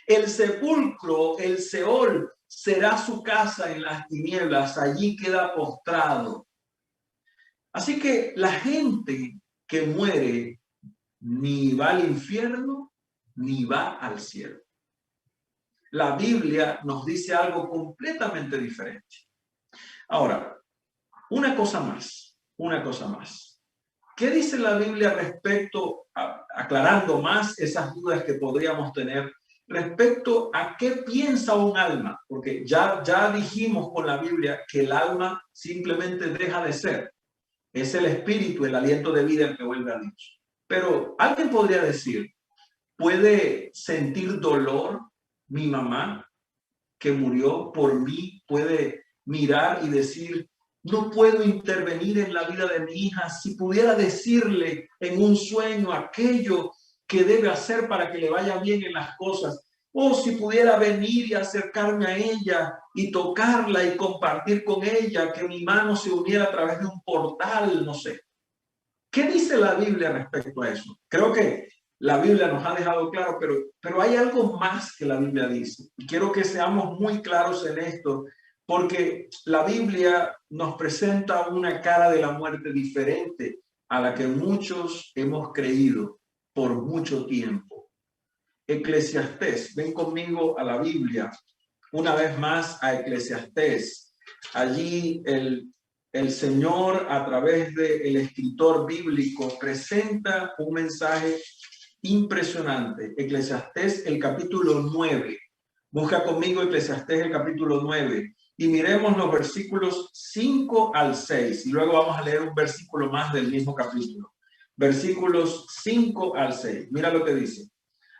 El sepulcro, el Seol, será su casa en las tinieblas, allí queda postrado. Así que la gente que muere ni va al infierno ni va al cielo. La Biblia nos dice algo completamente diferente. Ahora, una cosa más. ¿Qué dice la Biblia respecto, aclarando más esas dudas que podríamos tener, respecto a qué piensa un alma? Porque ya dijimos con la Biblia que el alma simplemente deja de ser. Es el espíritu, el aliento de vida el que vuelve a Dios. Pero alguien podría decir, ¿puede sentir dolor mi mamá que murió por mí? ¿Puede mirar y decir, no puedo intervenir en la vida de mi hija? Si pudiera decirle en un sueño aquello que debe hacer para que le vaya bien en las cosas, o si pudiera venir y acercarme a ella y tocarla y compartir con ella, que mi mano se uniera a través de un portal, no sé. ¿Qué dice la Biblia respecto a eso? Creo que la Biblia nos ha dejado claro, pero hay algo más que la Biblia dice. Y quiero que seamos muy claros en esto, porque la Biblia nos presenta una cara de la muerte diferente a la que muchos hemos creído por mucho tiempo. Eclesiastés, ven conmigo a la Biblia, una vez más a Eclesiastés. Allí el Señor, a través del escritor bíblico, presenta un mensaje impresionante. Eclesiastés, el capítulo 9. Busca conmigo Eclesiastés, el capítulo 9. Y miremos los versículos 5 al 6. Y luego vamos a leer un versículo más del mismo capítulo. Versículos 5 al 6. Mira lo que dice.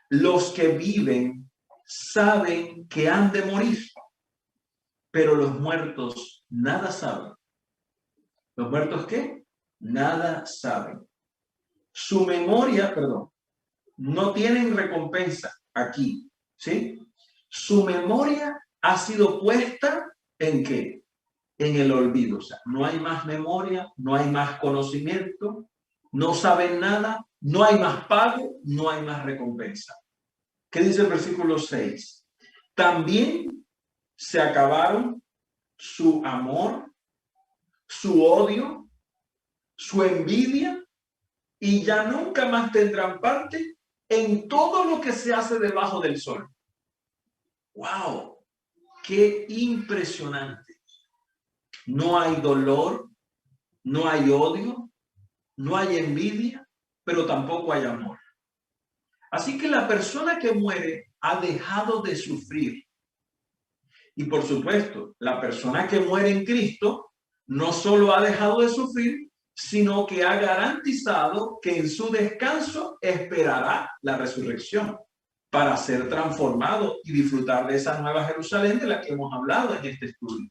Los que viven saben que han de morir, pero los muertos nada saben. ¿Los muertos qué? Nada saben. Su memoria, no tienen recompensa aquí, ¿sí? Su memoria ha sido puesta ¿en qué? En el olvido. O sea, no hay más memoria, no hay más conocimiento, no saben nada, no hay más pago, no hay más recompensa. ¿Qué dice el versículo 6? También se acabaron su amor, su odio, su envidia, y ya nunca más tendrán parte en todo lo que se hace debajo del sol. ¡Wow! ¡Qué impresionante! No hay dolor, no hay odio, no hay envidia, pero tampoco hay amor. Así que la persona que muere ha dejado de sufrir. Y por supuesto, la persona que muere en Cristo no solo ha dejado de sufrir, sino que ha garantizado que en su descanso esperará la resurrección para ser transformado y disfrutar de esa nueva Jerusalén de la que hemos hablado en este estudio.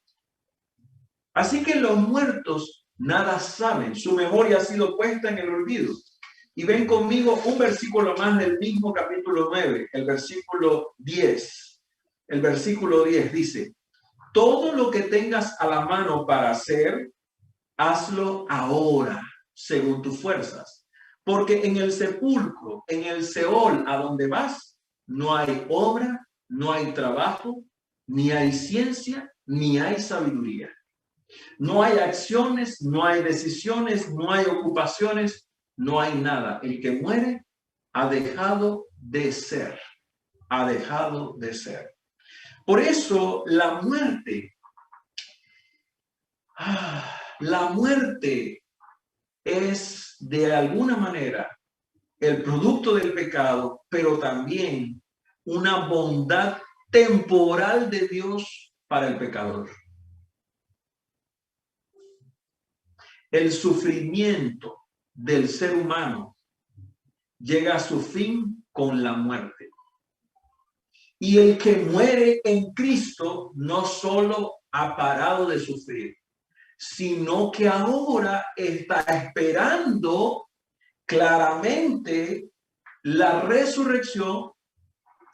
Así que los muertos nada saben, su memoria ha sido puesta en el olvido. Y ven conmigo un versículo más del mismo capítulo 9, el versículo 10. El versículo 10 dice, todo lo que tengas a la mano para hacer, hazlo ahora, según tus fuerzas. Porque en el sepulcro, en el Seol, a donde vas, no hay obra, no hay trabajo, ni hay ciencia, ni hay sabiduría. No hay acciones, no hay decisiones, no hay ocupaciones, no hay nada. El que muere ha dejado de ser, ha dejado de ser. Por eso la muerte es de alguna manera el producto del pecado, pero también una bondad temporal de Dios para el pecador. El sufrimiento del ser humano llega a su fin con la muerte. Y el que muere en Cristo no solo ha parado de sufrir, sino que ahora está esperando claramente la resurrección,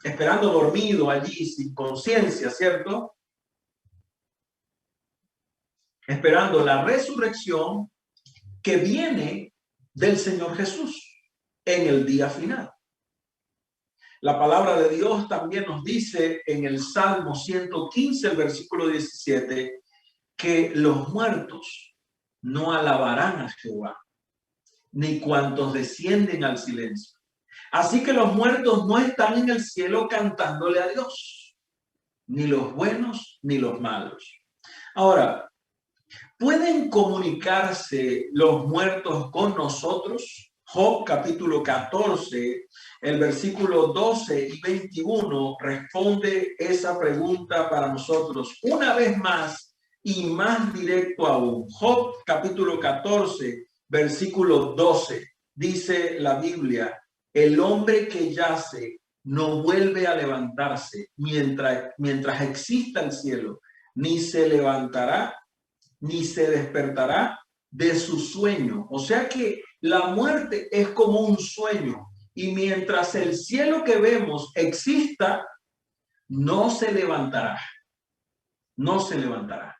esperando dormido allí sin conciencia, ¿cierto? Esperando la resurrección que viene del Señor Jesús en el día final. La palabra de Dios también nos dice en el Salmo 115, el versículo 17, que los muertos no alabarán a Jehová, ni cuantos descienden al silencio. Así que los muertos no están en el cielo cantándole a Dios, ni los buenos ni los malos. Ahora, ¿pueden comunicarse los muertos con nosotros? Job capítulo 14, el versículo 12 y 21 responde esa pregunta para nosotros una vez más y más directo aún. Job capítulo 14, versículo 12, dice la Biblia: el hombre que yace no vuelve a levantarse mientras exista el cielo, ni se levantará ni se despertará de su sueño. O sea que la muerte es como un sueño, y mientras el cielo que vemos exista, no se levantará, no se levantará.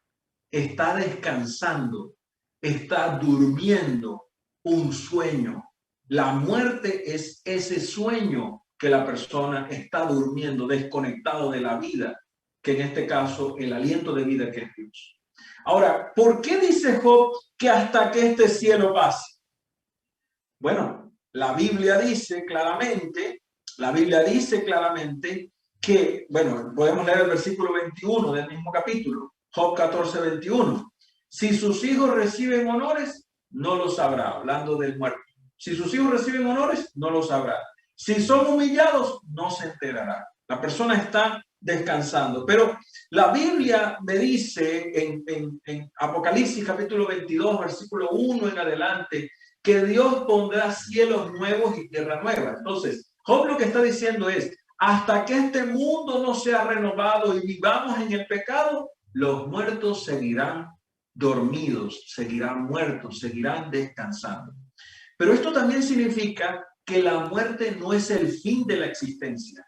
Está descansando, está durmiendo un sueño. La muerte es ese sueño que la persona está durmiendo, desconectado de la vida, que en este caso el aliento de vida que es Dios. Ahora, ¿por qué dice Job que hasta que este cielo pase? Bueno, la Biblia dice claramente que, bueno, podemos leer el versículo 21 del mismo capítulo, Job 14, 21. Si sus hijos reciben honores, no lo sabrá, hablando del muerto. Si sus hijos reciben honores, no lo sabrá. Si son humillados, no se enterará. La persona está descansando. Pero la Biblia me dice en Apocalipsis capítulo 22, versículo 1 en adelante, que Dios pondrá cielos nuevos y tierra nueva. Entonces, Job lo que está diciendo es: hasta que este mundo no sea renovado y vivamos en el pecado, los muertos seguirán dormidos, seguirán muertos, seguirán descansando. Pero esto también significa que la muerte no es el fin de la existencia,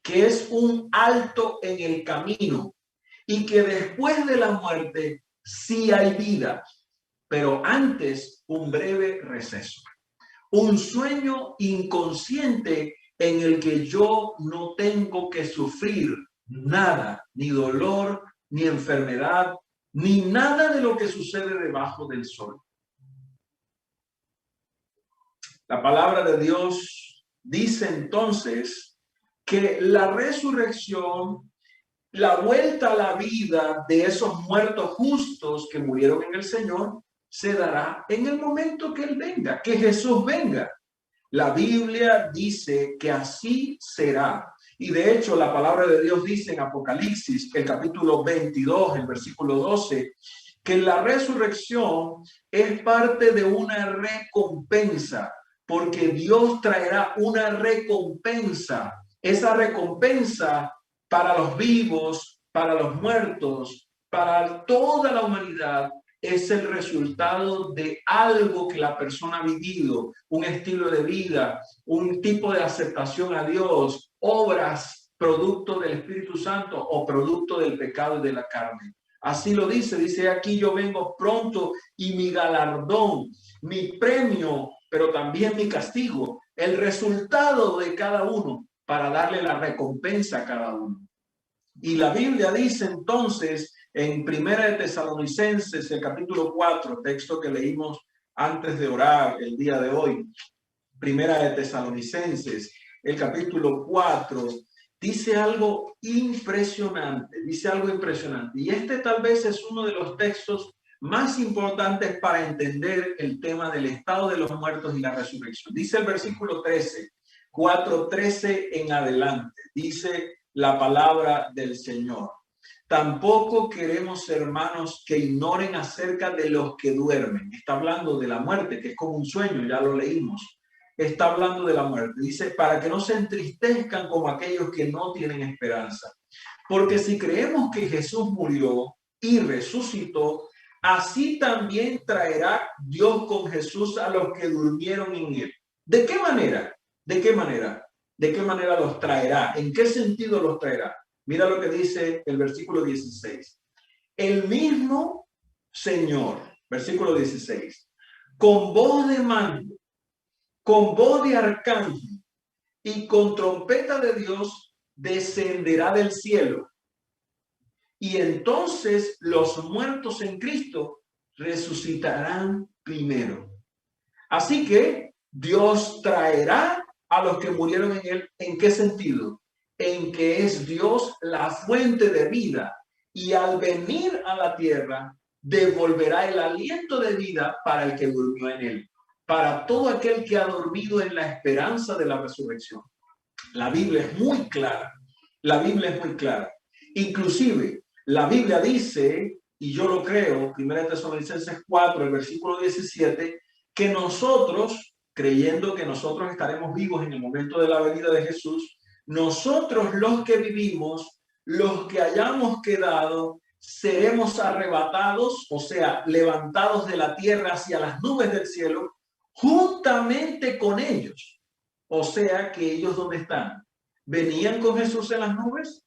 que es un alto en el camino y que después de la muerte sí hay vida, pero antes un breve receso, un sueño inconsciente en el que yo no tengo que sufrir nada, ni dolor, ni enfermedad, ni nada de lo que sucede debajo del sol. La palabra de Dios dice entonces que la resurrección, la vuelta a la vida de esos muertos justos que murieron en el Señor, se dará en el momento que Él venga, que Jesús venga. La Biblia dice que así será. Y de hecho, la palabra de Dios dice en Apocalipsis, el capítulo 22, el versículo 12, que la resurrección es parte de una recompensa, porque Dios traerá una recompensa. Esa recompensa para los vivos, para los muertos, para toda la humanidad, es el resultado de algo que la persona ha vivido, un estilo de vida, un tipo de aceptación a Dios, obras producto del Espíritu Santo o producto del pecado y de la carne. Así lo dice aquí: yo vengo pronto y mi galardón, mi premio, pero también mi castigo, el resultado de cada uno, para darle la recompensa a cada uno. Y la Biblia dice entonces en Primera de Tesalonicenses, el capítulo 4, texto que leímos antes de orar el día de hoy, Primera de Tesalonicenses, el capítulo 4, dice algo impresionante, y este tal vez es uno de los textos más importantes para entender el tema del estado de los muertos y la resurrección. Dice el versículo 13, 4:13 en adelante, dice la palabra del Señor: tampoco queremos, hermanos, que ignoren acerca de los que duermen. Está hablando de la muerte, que es como un sueño, ya lo leímos. Está hablando de la muerte. Dice: para que no se entristezcan como aquellos que no tienen esperanza. Porque si creemos que Jesús murió y resucitó, así también traerá Dios con Jesús a los que durmieron en él. ¿De qué manera? ¿De qué manera? ¿De qué manera los traerá? ¿En qué sentido los traerá? Mira lo que dice el versículo 16. El mismo Señor, versículo 16, con voz de mando, con voz de arcángel y con trompeta de Dios, descenderá del cielo. Y entonces los muertos en Cristo resucitarán primero. Así que Dios traerá a los que murieron en él. ¿En qué sentido? En que es Dios la fuente de vida, y al venir a la tierra devolverá el aliento de vida para el que durmió en él, para todo aquel que ha dormido en la esperanza de la resurrección. La Biblia es muy clara. La Biblia es muy clara. Inclusive, la Biblia dice, y yo lo creo, 1 Tesalonicenses 4, el versículo 17, que nosotros, creyendo que nosotros estaremos vivos en el momento de la venida de Jesús, nosotros los que vivimos, los que hayamos quedado, seremos arrebatados, o sea, levantados de la tierra hacia las nubes del cielo, juntamente con ellos. O sea que ellos, ¿dónde están? ¿Venían con Jesús en las nubes?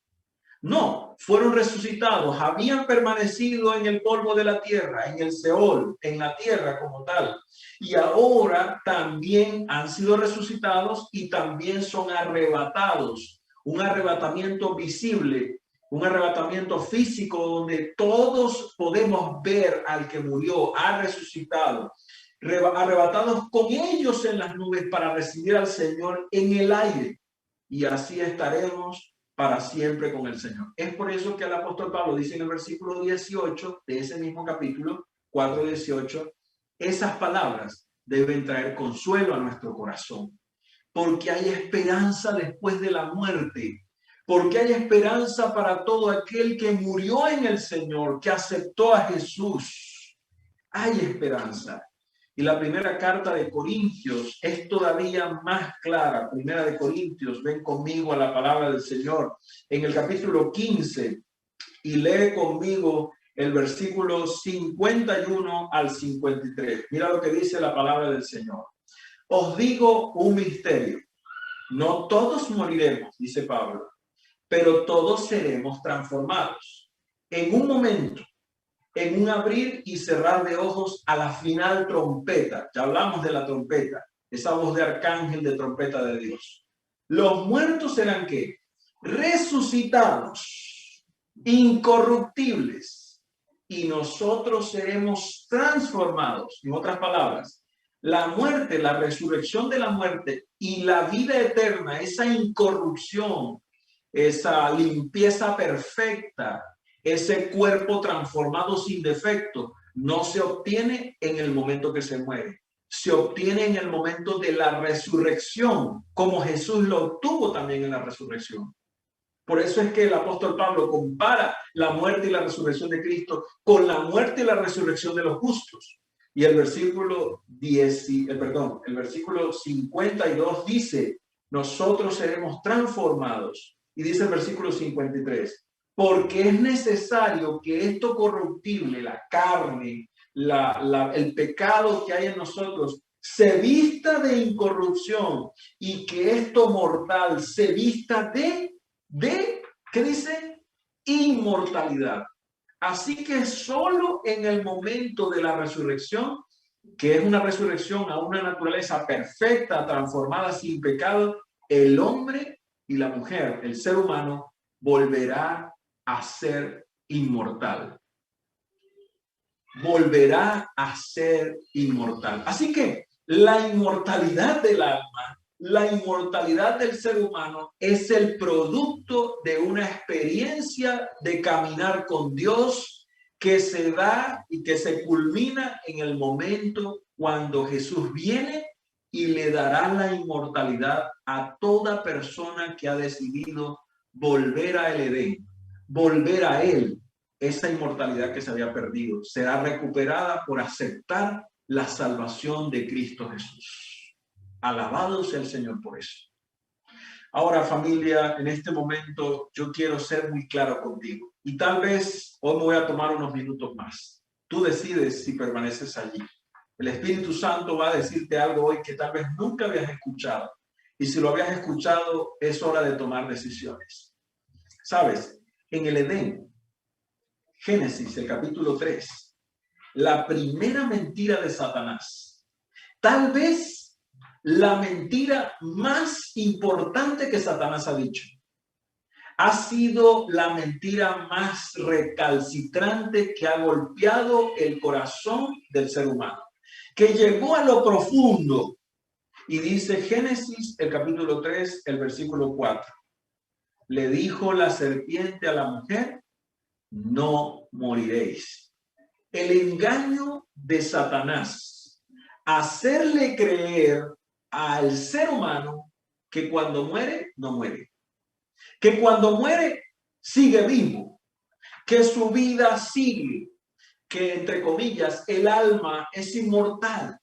No, fueron resucitados, habían permanecido en el polvo de la tierra, en el Seol, en la tierra como tal. Y ahora también han sido resucitados y también son arrebatados. Un arrebatamiento visible, un arrebatamiento físico donde todos podemos ver al que murió, ha resucitado, arrebatados con ellos en las nubes para recibir al Señor en el aire. Y así estaremos para siempre con el Señor. Es por eso que el apóstol Pablo dice en el versículo 18 de ese mismo capítulo, 4:18, esas palabras deben traer consuelo a nuestro corazón, porque hay esperanza después de la muerte, porque hay esperanza para todo aquel que murió en el Señor, que aceptó a Jesús. Hay esperanza. Y la primera carta de Corintios es todavía más clara. Primera de Corintios, ven conmigo a la palabra del Señor en el capítulo 15 y lee conmigo el versículo 51 al 53. Mira lo que dice la palabra del Señor. Os digo un misterio. No todos moriremos, dice Pablo, pero todos seremos transformados. En un momento, en un abrir y cerrar de ojos, a la final trompeta. Ya hablamos de la trompeta, esa voz de arcángel, de trompeta de Dios. Los muertos serán ¿qué? Resucitados, incorruptibles, y nosotros seremos transformados. En otras palabras, la muerte, la resurrección de la muerte y la vida eterna, esa incorrupción, esa limpieza perfecta, ese cuerpo transformado sin defecto, no se obtiene en el momento que se muere. Se obtiene en el momento de la resurrección, como Jesús lo obtuvo también en la resurrección. Por eso es que el apóstol Pablo compara la muerte y la resurrección de Cristo con la muerte y la resurrección de los justos. Y el versículo 52 dice, nosotros seremos transformados. Y dice el versículo 53, porque es necesario que esto corruptible, la carne, el pecado que hay en nosotros, se vista de incorrupción, y que esto mortal se vista ¿qué dice? Inmortalidad. Así que solo en el momento de la resurrección, que es una resurrección a una naturaleza perfecta, transformada sin pecado, el hombre y la mujer, el ser humano, volverá a ser inmortal. Volverá a ser inmortal. Así que la inmortalidad del alma, la inmortalidad del ser humano es el producto de una experiencia de caminar con Dios que se da y que se culmina en el momento cuando Jesús viene y le dará la inmortalidad a toda persona que ha decidido volver a el Edén, volver a Él. Esa inmortalidad que se había perdido será recuperada por aceptar la salvación de Cristo Jesús. Alabado sea el Señor por eso. Ahora, familia, en este momento yo quiero ser muy claro contigo. Y tal vez hoy me voy a tomar unos minutos más. Tú decides si permaneces allí. El Espíritu Santo va a decirte algo hoy que tal vez nunca habías escuchado. Y si lo habías escuchado, es hora de tomar decisiones. ¿Sabes? En el Edén, Génesis, el capítulo 3, la primera mentira de Satanás, tal vez la mentira más importante que Satanás ha dicho, ha sido la mentira más recalcitrante que ha golpeado el corazón del ser humano, que llegó a lo profundo. Y dice Génesis, el capítulo 3, el versículo 4. Le dijo la serpiente a la mujer, no moriréis. El engaño de Satanás, hacerle creer al ser humano que cuando muere, no muere. Que cuando muere, sigue vivo. Que su vida sigue. Que, entre comillas, el alma es inmortal.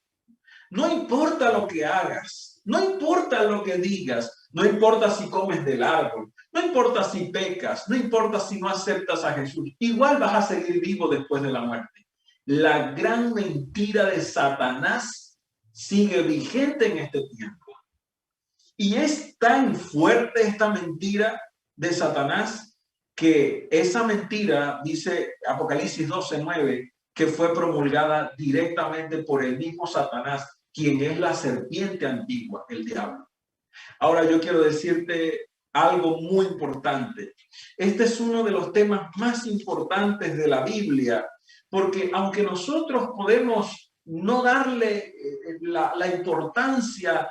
No importa lo que hagas, no importa lo que digas, no importa si comes del árbol, no importa si pecas, no importa si no aceptas a Jesús, igual vas a seguir vivo después de la muerte. La gran mentira de Satanás sigue vigente en este tiempo. Y es tan fuerte esta mentira de Satanás que esa mentira, dice Apocalipsis 12:9, que fue promulgada directamente por el mismo Satanás, quien es la serpiente antigua, el diablo. Ahora yo quiero decirte algo muy importante. Este es uno de los temas más importantes de la Biblia, porque aunque nosotros podemos no darle la importancia,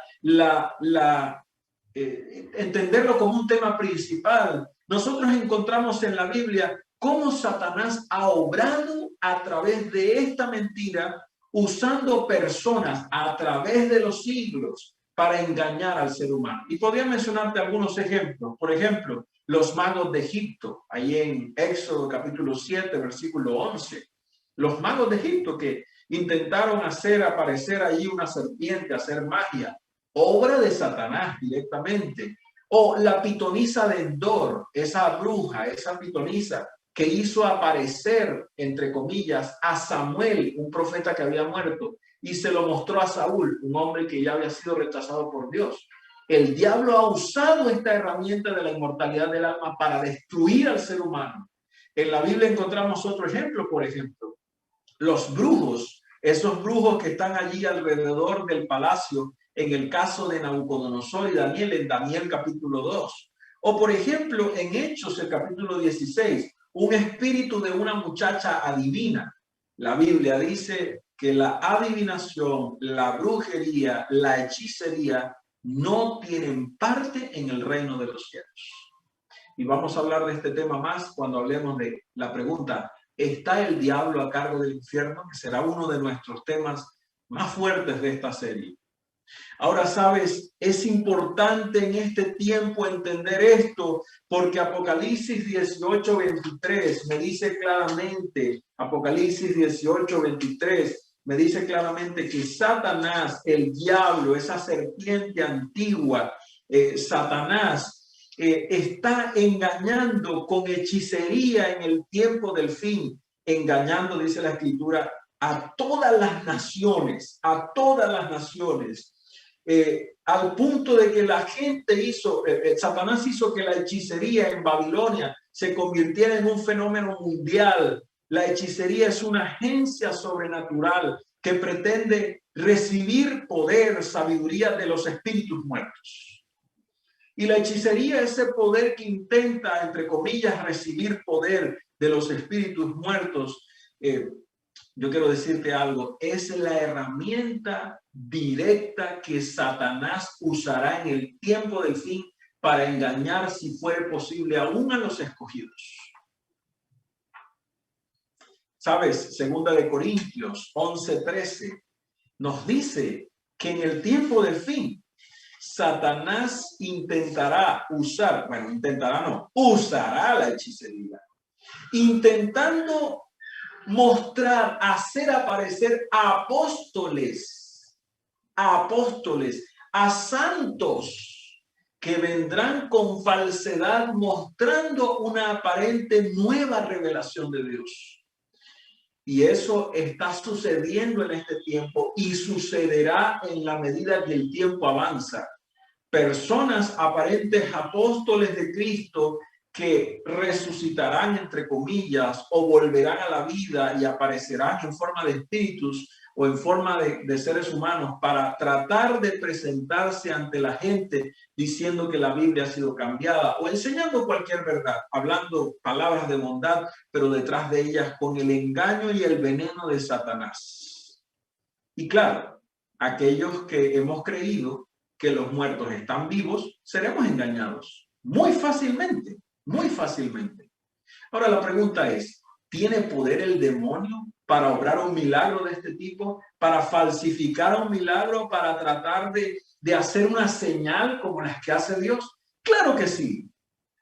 entenderlo como un tema principal, nosotros encontramos en la Biblia cómo Satanás ha obrado a través de esta mentira, usando personas a través de los siglos para engañar al ser humano. Y podría mencionarte algunos ejemplos. Por ejemplo, los magos de Egipto, ahí en Éxodo capítulo 7, versículo 11. Los magos de Egipto que intentaron hacer aparecer allí una serpiente, hacer magia, obra de Satanás directamente. O la pitonisa de Endor, esa bruja, esa pitonisa que hizo aparecer, entre comillas, a Samuel, un profeta que había muerto, y se lo mostró a Saúl, un hombre que ya había sido rechazado por Dios. El diablo ha usado esta herramienta de la inmortalidad del alma para destruir al ser humano. En la Biblia encontramos otro ejemplo, por ejemplo, los brujos, esos brujos que están allí alrededor del palacio, en el caso de Nabucodonosor y Daniel, en Daniel capítulo 2. O por ejemplo, en Hechos, el capítulo 16, un espíritu de una muchacha adivina. La Biblia dice que la adivinación, la brujería, la hechicería no tienen parte en el reino de los cielos. Y vamos a hablar de este tema más cuando hablemos de la pregunta, ¿está el diablo a cargo del infierno? Que será uno de nuestros temas más fuertes de esta serie. Ahora, sabes, es importante en este tiempo entender esto, porque Apocalipsis 18:23 me dice claramente, Apocalipsis 18:23 me dice claramente que Satanás, el diablo, esa serpiente antigua, Satanás, está engañando con hechicería en el tiempo del fin, engañando, dice la Escritura, a todas las naciones, al punto de que la gente Satanás hizo que la hechicería en Babilonia se convirtiera en un fenómeno mundial. La hechicería es una agencia sobrenatural que pretende recibir poder, sabiduría de los espíritus muertos. Y la hechicería es ese poder que intenta, entre comillas, recibir poder de los espíritus muertos. Yo quiero decirte algo, es la herramienta directa que Satanás usará en el tiempo del fin para engañar, si fuere posible, aún a los escogidos. ¿Sabes? Segunda de Corintios 11:13 nos dice que en el tiempo del fin Satanás usará la hechicería, intentando mostrar, hacer aparecer a apóstoles, a santos que vendrán con falsedad mostrando una aparente nueva revelación de Dios. Y eso está sucediendo en este tiempo y sucederá en la medida que el tiempo avanza. Personas aparentes apóstoles de Cristo que resucitarán, entre comillas, o volverán a la vida y aparecerán en forma de espíritus o en forma de seres humanos para tratar de presentarse ante la gente diciendo que la Biblia ha sido cambiada o enseñando cualquier verdad, hablando palabras de bondad, pero detrás de ellas con el engaño y el veneno de Satanás. Y claro, aquellos que hemos creído que los muertos están vivos, seremos engañados muy fácilmente, muy fácilmente. Ahora la pregunta es, ¿tiene poder el demonio para obrar un milagro de este tipo? ¿Para falsificar un milagro? ¿Para tratar de hacer una señal como las que hace Dios? Claro que sí.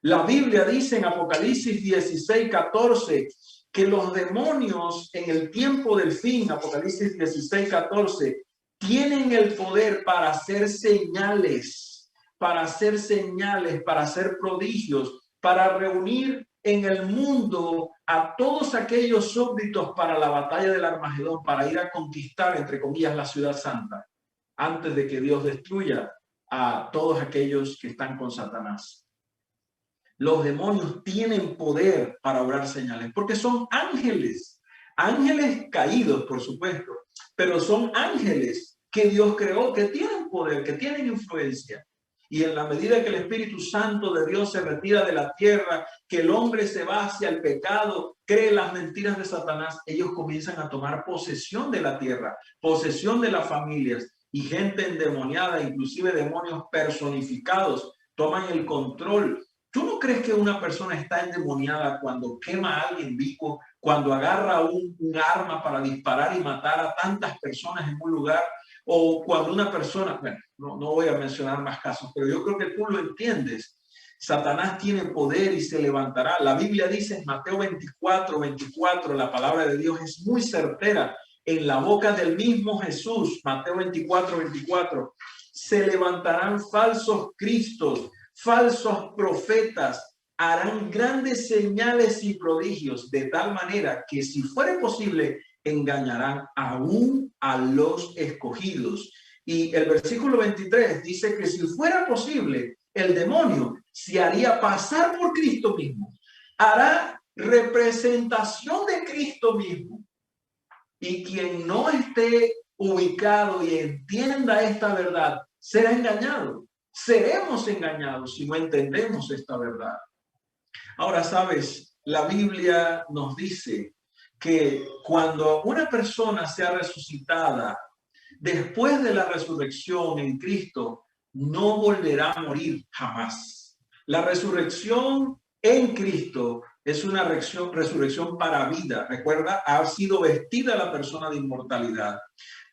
La Biblia dice en Apocalipsis 16:14 que los demonios en el tiempo del fin, Apocalipsis 16:14, tienen el poder para hacer señales, para hacer prodigios, para reunir en el mundo a todos aquellos súbditos para la batalla del Armagedón, para ir a conquistar, entre comillas, la ciudad santa, antes de que Dios destruya a todos aquellos que están con Satanás. Los demonios tienen poder para obrar señales, porque son ángeles, ángeles caídos, por supuesto, pero son ángeles que Dios creó, que tienen poder, que tienen influencia. Y en la medida que el Espíritu Santo de Dios se retira de la tierra, que el hombre se va hacia el pecado, cree las mentiras de Satanás, ellos comienzan a tomar posesión de la tierra, posesión de las familias, y gente endemoniada, inclusive demonios personificados, toman el control. ¿Tú no crees que una persona está endemoniada cuando quema a alguien vivo, cuando agarra un arma para disparar y matar a tantas personas en un lugar? O cuando una persona, bueno, no voy a mencionar más casos, pero yo creo que tú lo entiendes. Satanás tiene poder y se levantará. La Biblia dice en Mateo 24:24, la palabra de Dios es muy certera. En la boca del mismo Jesús, Mateo 24:24, se levantarán falsos cristos, falsos profetas, harán grandes señales y prodigios, de tal manera que si fuera posible, engañarán aún a los escogidos. Y el versículo 23 dice que si fuera posible, el demonio se haría pasar por Cristo mismo, hará representación de Cristo mismo. Y quien no esté ubicado y entienda esta verdad, será engañado. Seremos engañados si no entendemos esta verdad. Ahora, sabes, la Biblia nos dice que cuando una persona sea resucitada, después de la resurrección en Cristo, no volverá a morir jamás. La resurrección en Cristo es una resurrección para vida. Recuerda, ha sido vestida la persona de inmortalidad.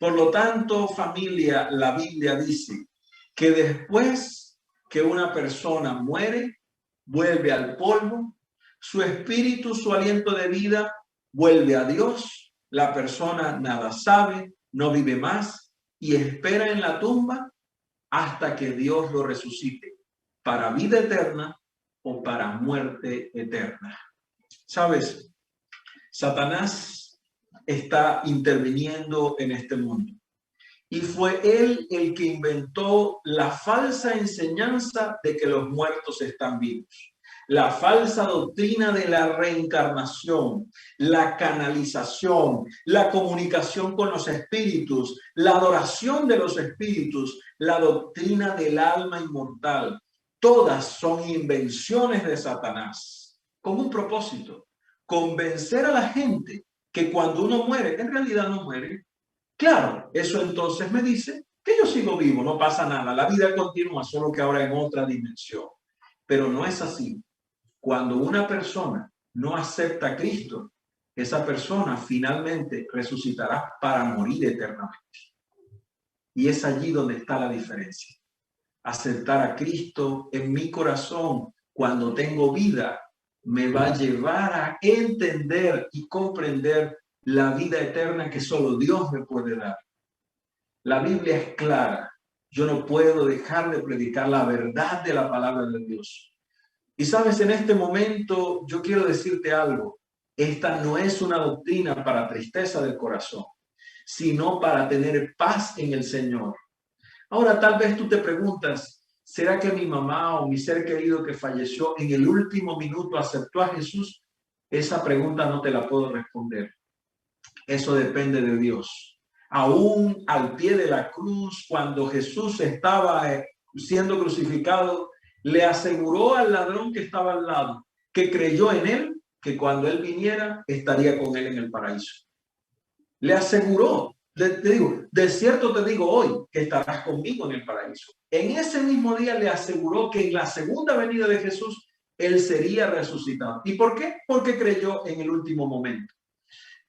Por lo tanto, familia, la Biblia dice que después que una persona muere, vuelve al polvo, su espíritu, su aliento de vida vuelve a Dios, la persona nada sabe, no vive más y espera en la tumba hasta que Dios lo resucite para vida eterna o para muerte eterna. ¿Sabes? Satanás está interviniendo en este mundo. Y fue él el que inventó la falsa enseñanza de que los muertos están vivos. La falsa doctrina de la reencarnación, la canalización, la comunicación con los espíritus, la adoración de los espíritus, la doctrina del alma inmortal. Todas son invenciones de Satanás con un propósito: convencer a la gente que cuando uno muere, en realidad no muere. Claro, eso entonces me dice que yo sigo vivo, no pasa nada, la vida continúa, solo que ahora en otra dimensión. Pero no es así. Cuando una persona no acepta a Cristo, esa persona finalmente resucitará para morir eternamente. Y es allí donde está la diferencia. Aceptar a Cristo en mi corazón cuando tengo vida me va a llevar a entender y comprender la vida eterna que solo Dios me puede dar. La Biblia es clara. Yo no puedo dejar de predicar la verdad de la palabra de Dios. Y sabes, en este momento yo quiero decirte algo. Esta no es una doctrina para tristeza del corazón, sino para tener paz en el Señor. Ahora, tal vez tú te preguntas, ¿será que mi mamá o mi ser querido que falleció en el último minuto aceptó a Jesús? Esa pregunta no te la puedo responder. Eso depende de Dios. Aún al pie de la cruz, cuando Jesús estaba siendo crucificado, le aseguró al ladrón que estaba al lado, que creyó en él, que cuando él viniera estaría con él en el paraíso. Le aseguró, te digo, de cierto te digo hoy que estarás conmigo en el paraíso. En ese mismo día le aseguró que en la segunda venida de Jesús, él sería resucitado. ¿Y por qué? Porque creyó en el último momento.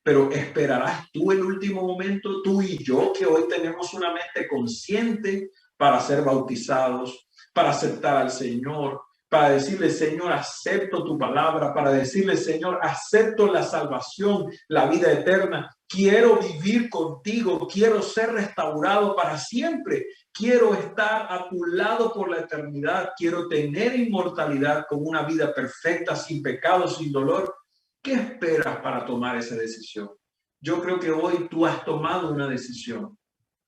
Pero ¿esperarás tú el último momento, tú y yo, que hoy tenemos una mente consciente para ser bautizados, para aceptar al Señor, para decirle, Señor, acepto tu palabra, para decirle, Señor, acepto la salvación, la vida eterna, quiero vivir contigo, quiero ser restaurado para siempre, quiero estar a tu lado por la eternidad, quiero tener inmortalidad con una vida perfecta, sin pecado, sin dolor? ¿Qué esperas para tomar esa decisión? Yo creo que hoy tú has tomado una decisión.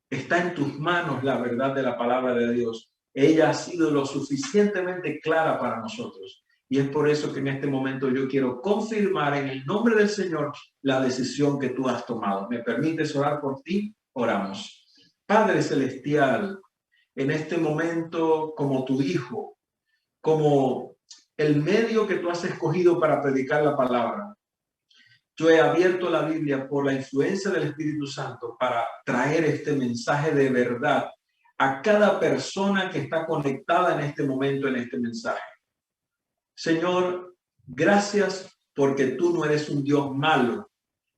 Está en tus manos la verdad de la palabra de Dios. Ella ha sido lo suficientemente clara para nosotros. Y es por eso que en este momento yo quiero confirmar en el nombre del Señor la decisión que tú has tomado. ¿Me permites orar por ti? Oramos. Padre Celestial, en este momento como tu hijo, como el medio que tú has escogido para predicar la palabra, yo he abierto la Biblia por la influencia del Espíritu Santo para traer este mensaje de verdad a cada persona que está conectada en este momento, en este mensaje. Señor, gracias porque tú no eres un Dios malo,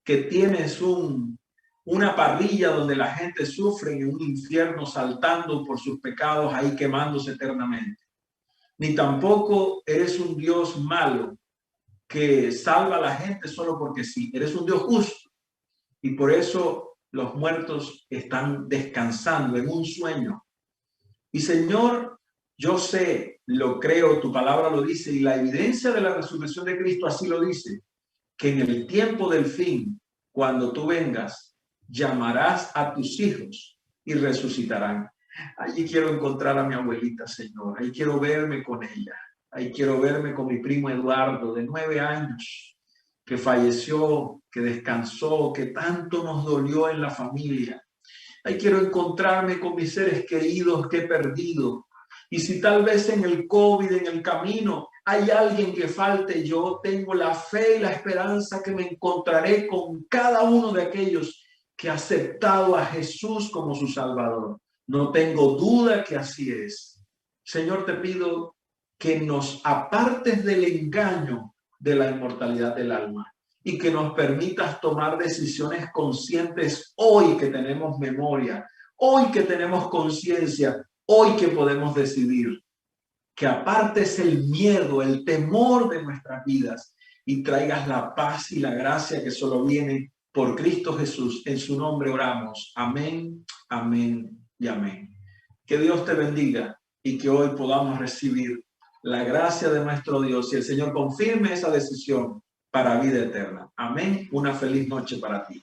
que tienes una parrilla donde la gente sufre en un infierno saltando por sus pecados, ahí quemándose eternamente. Ni tampoco eres un Dios malo que salva a la gente solo porque sí. Eres un Dios justo y por eso los muertos están descansando en un sueño. Y Señor, yo sé, lo creo, tu palabra lo dice y la evidencia de la resurrección de Cristo así lo dice, que en el tiempo del fin, cuando tú vengas, llamarás a tus hijos y resucitarán. Allí quiero encontrar a mi abuelita, Señor. Ahí quiero verme con ella. Ahí quiero verme con mi primo Eduardo, de 9 años, que falleció, que descansó, que tanto nos dolió en la familia. Ahí quiero encontrarme con mis seres queridos que he perdido. Y si tal vez en el COVID, en el camino, hay alguien que falte, yo tengo la fe y la esperanza que me encontraré con cada uno de aquellos que ha aceptado a Jesús como su Salvador. No tengo duda que así es. Señor, te pido que nos apartes del engaño de la inmortalidad del alma y que nos permitas tomar decisiones conscientes hoy que tenemos memoria, hoy que tenemos conciencia, hoy que podemos decidir. Que apartes el miedo, el temor de nuestras vidas y traigas la paz y la gracia que solo viene por Cristo Jesús. En su nombre oramos. Amén, amén y amén. Que Dios te bendiga y que hoy podamos recibir la gracia de nuestro Dios y el Señor confirme esa decisión para vida eterna. Amén. Una feliz noche para ti.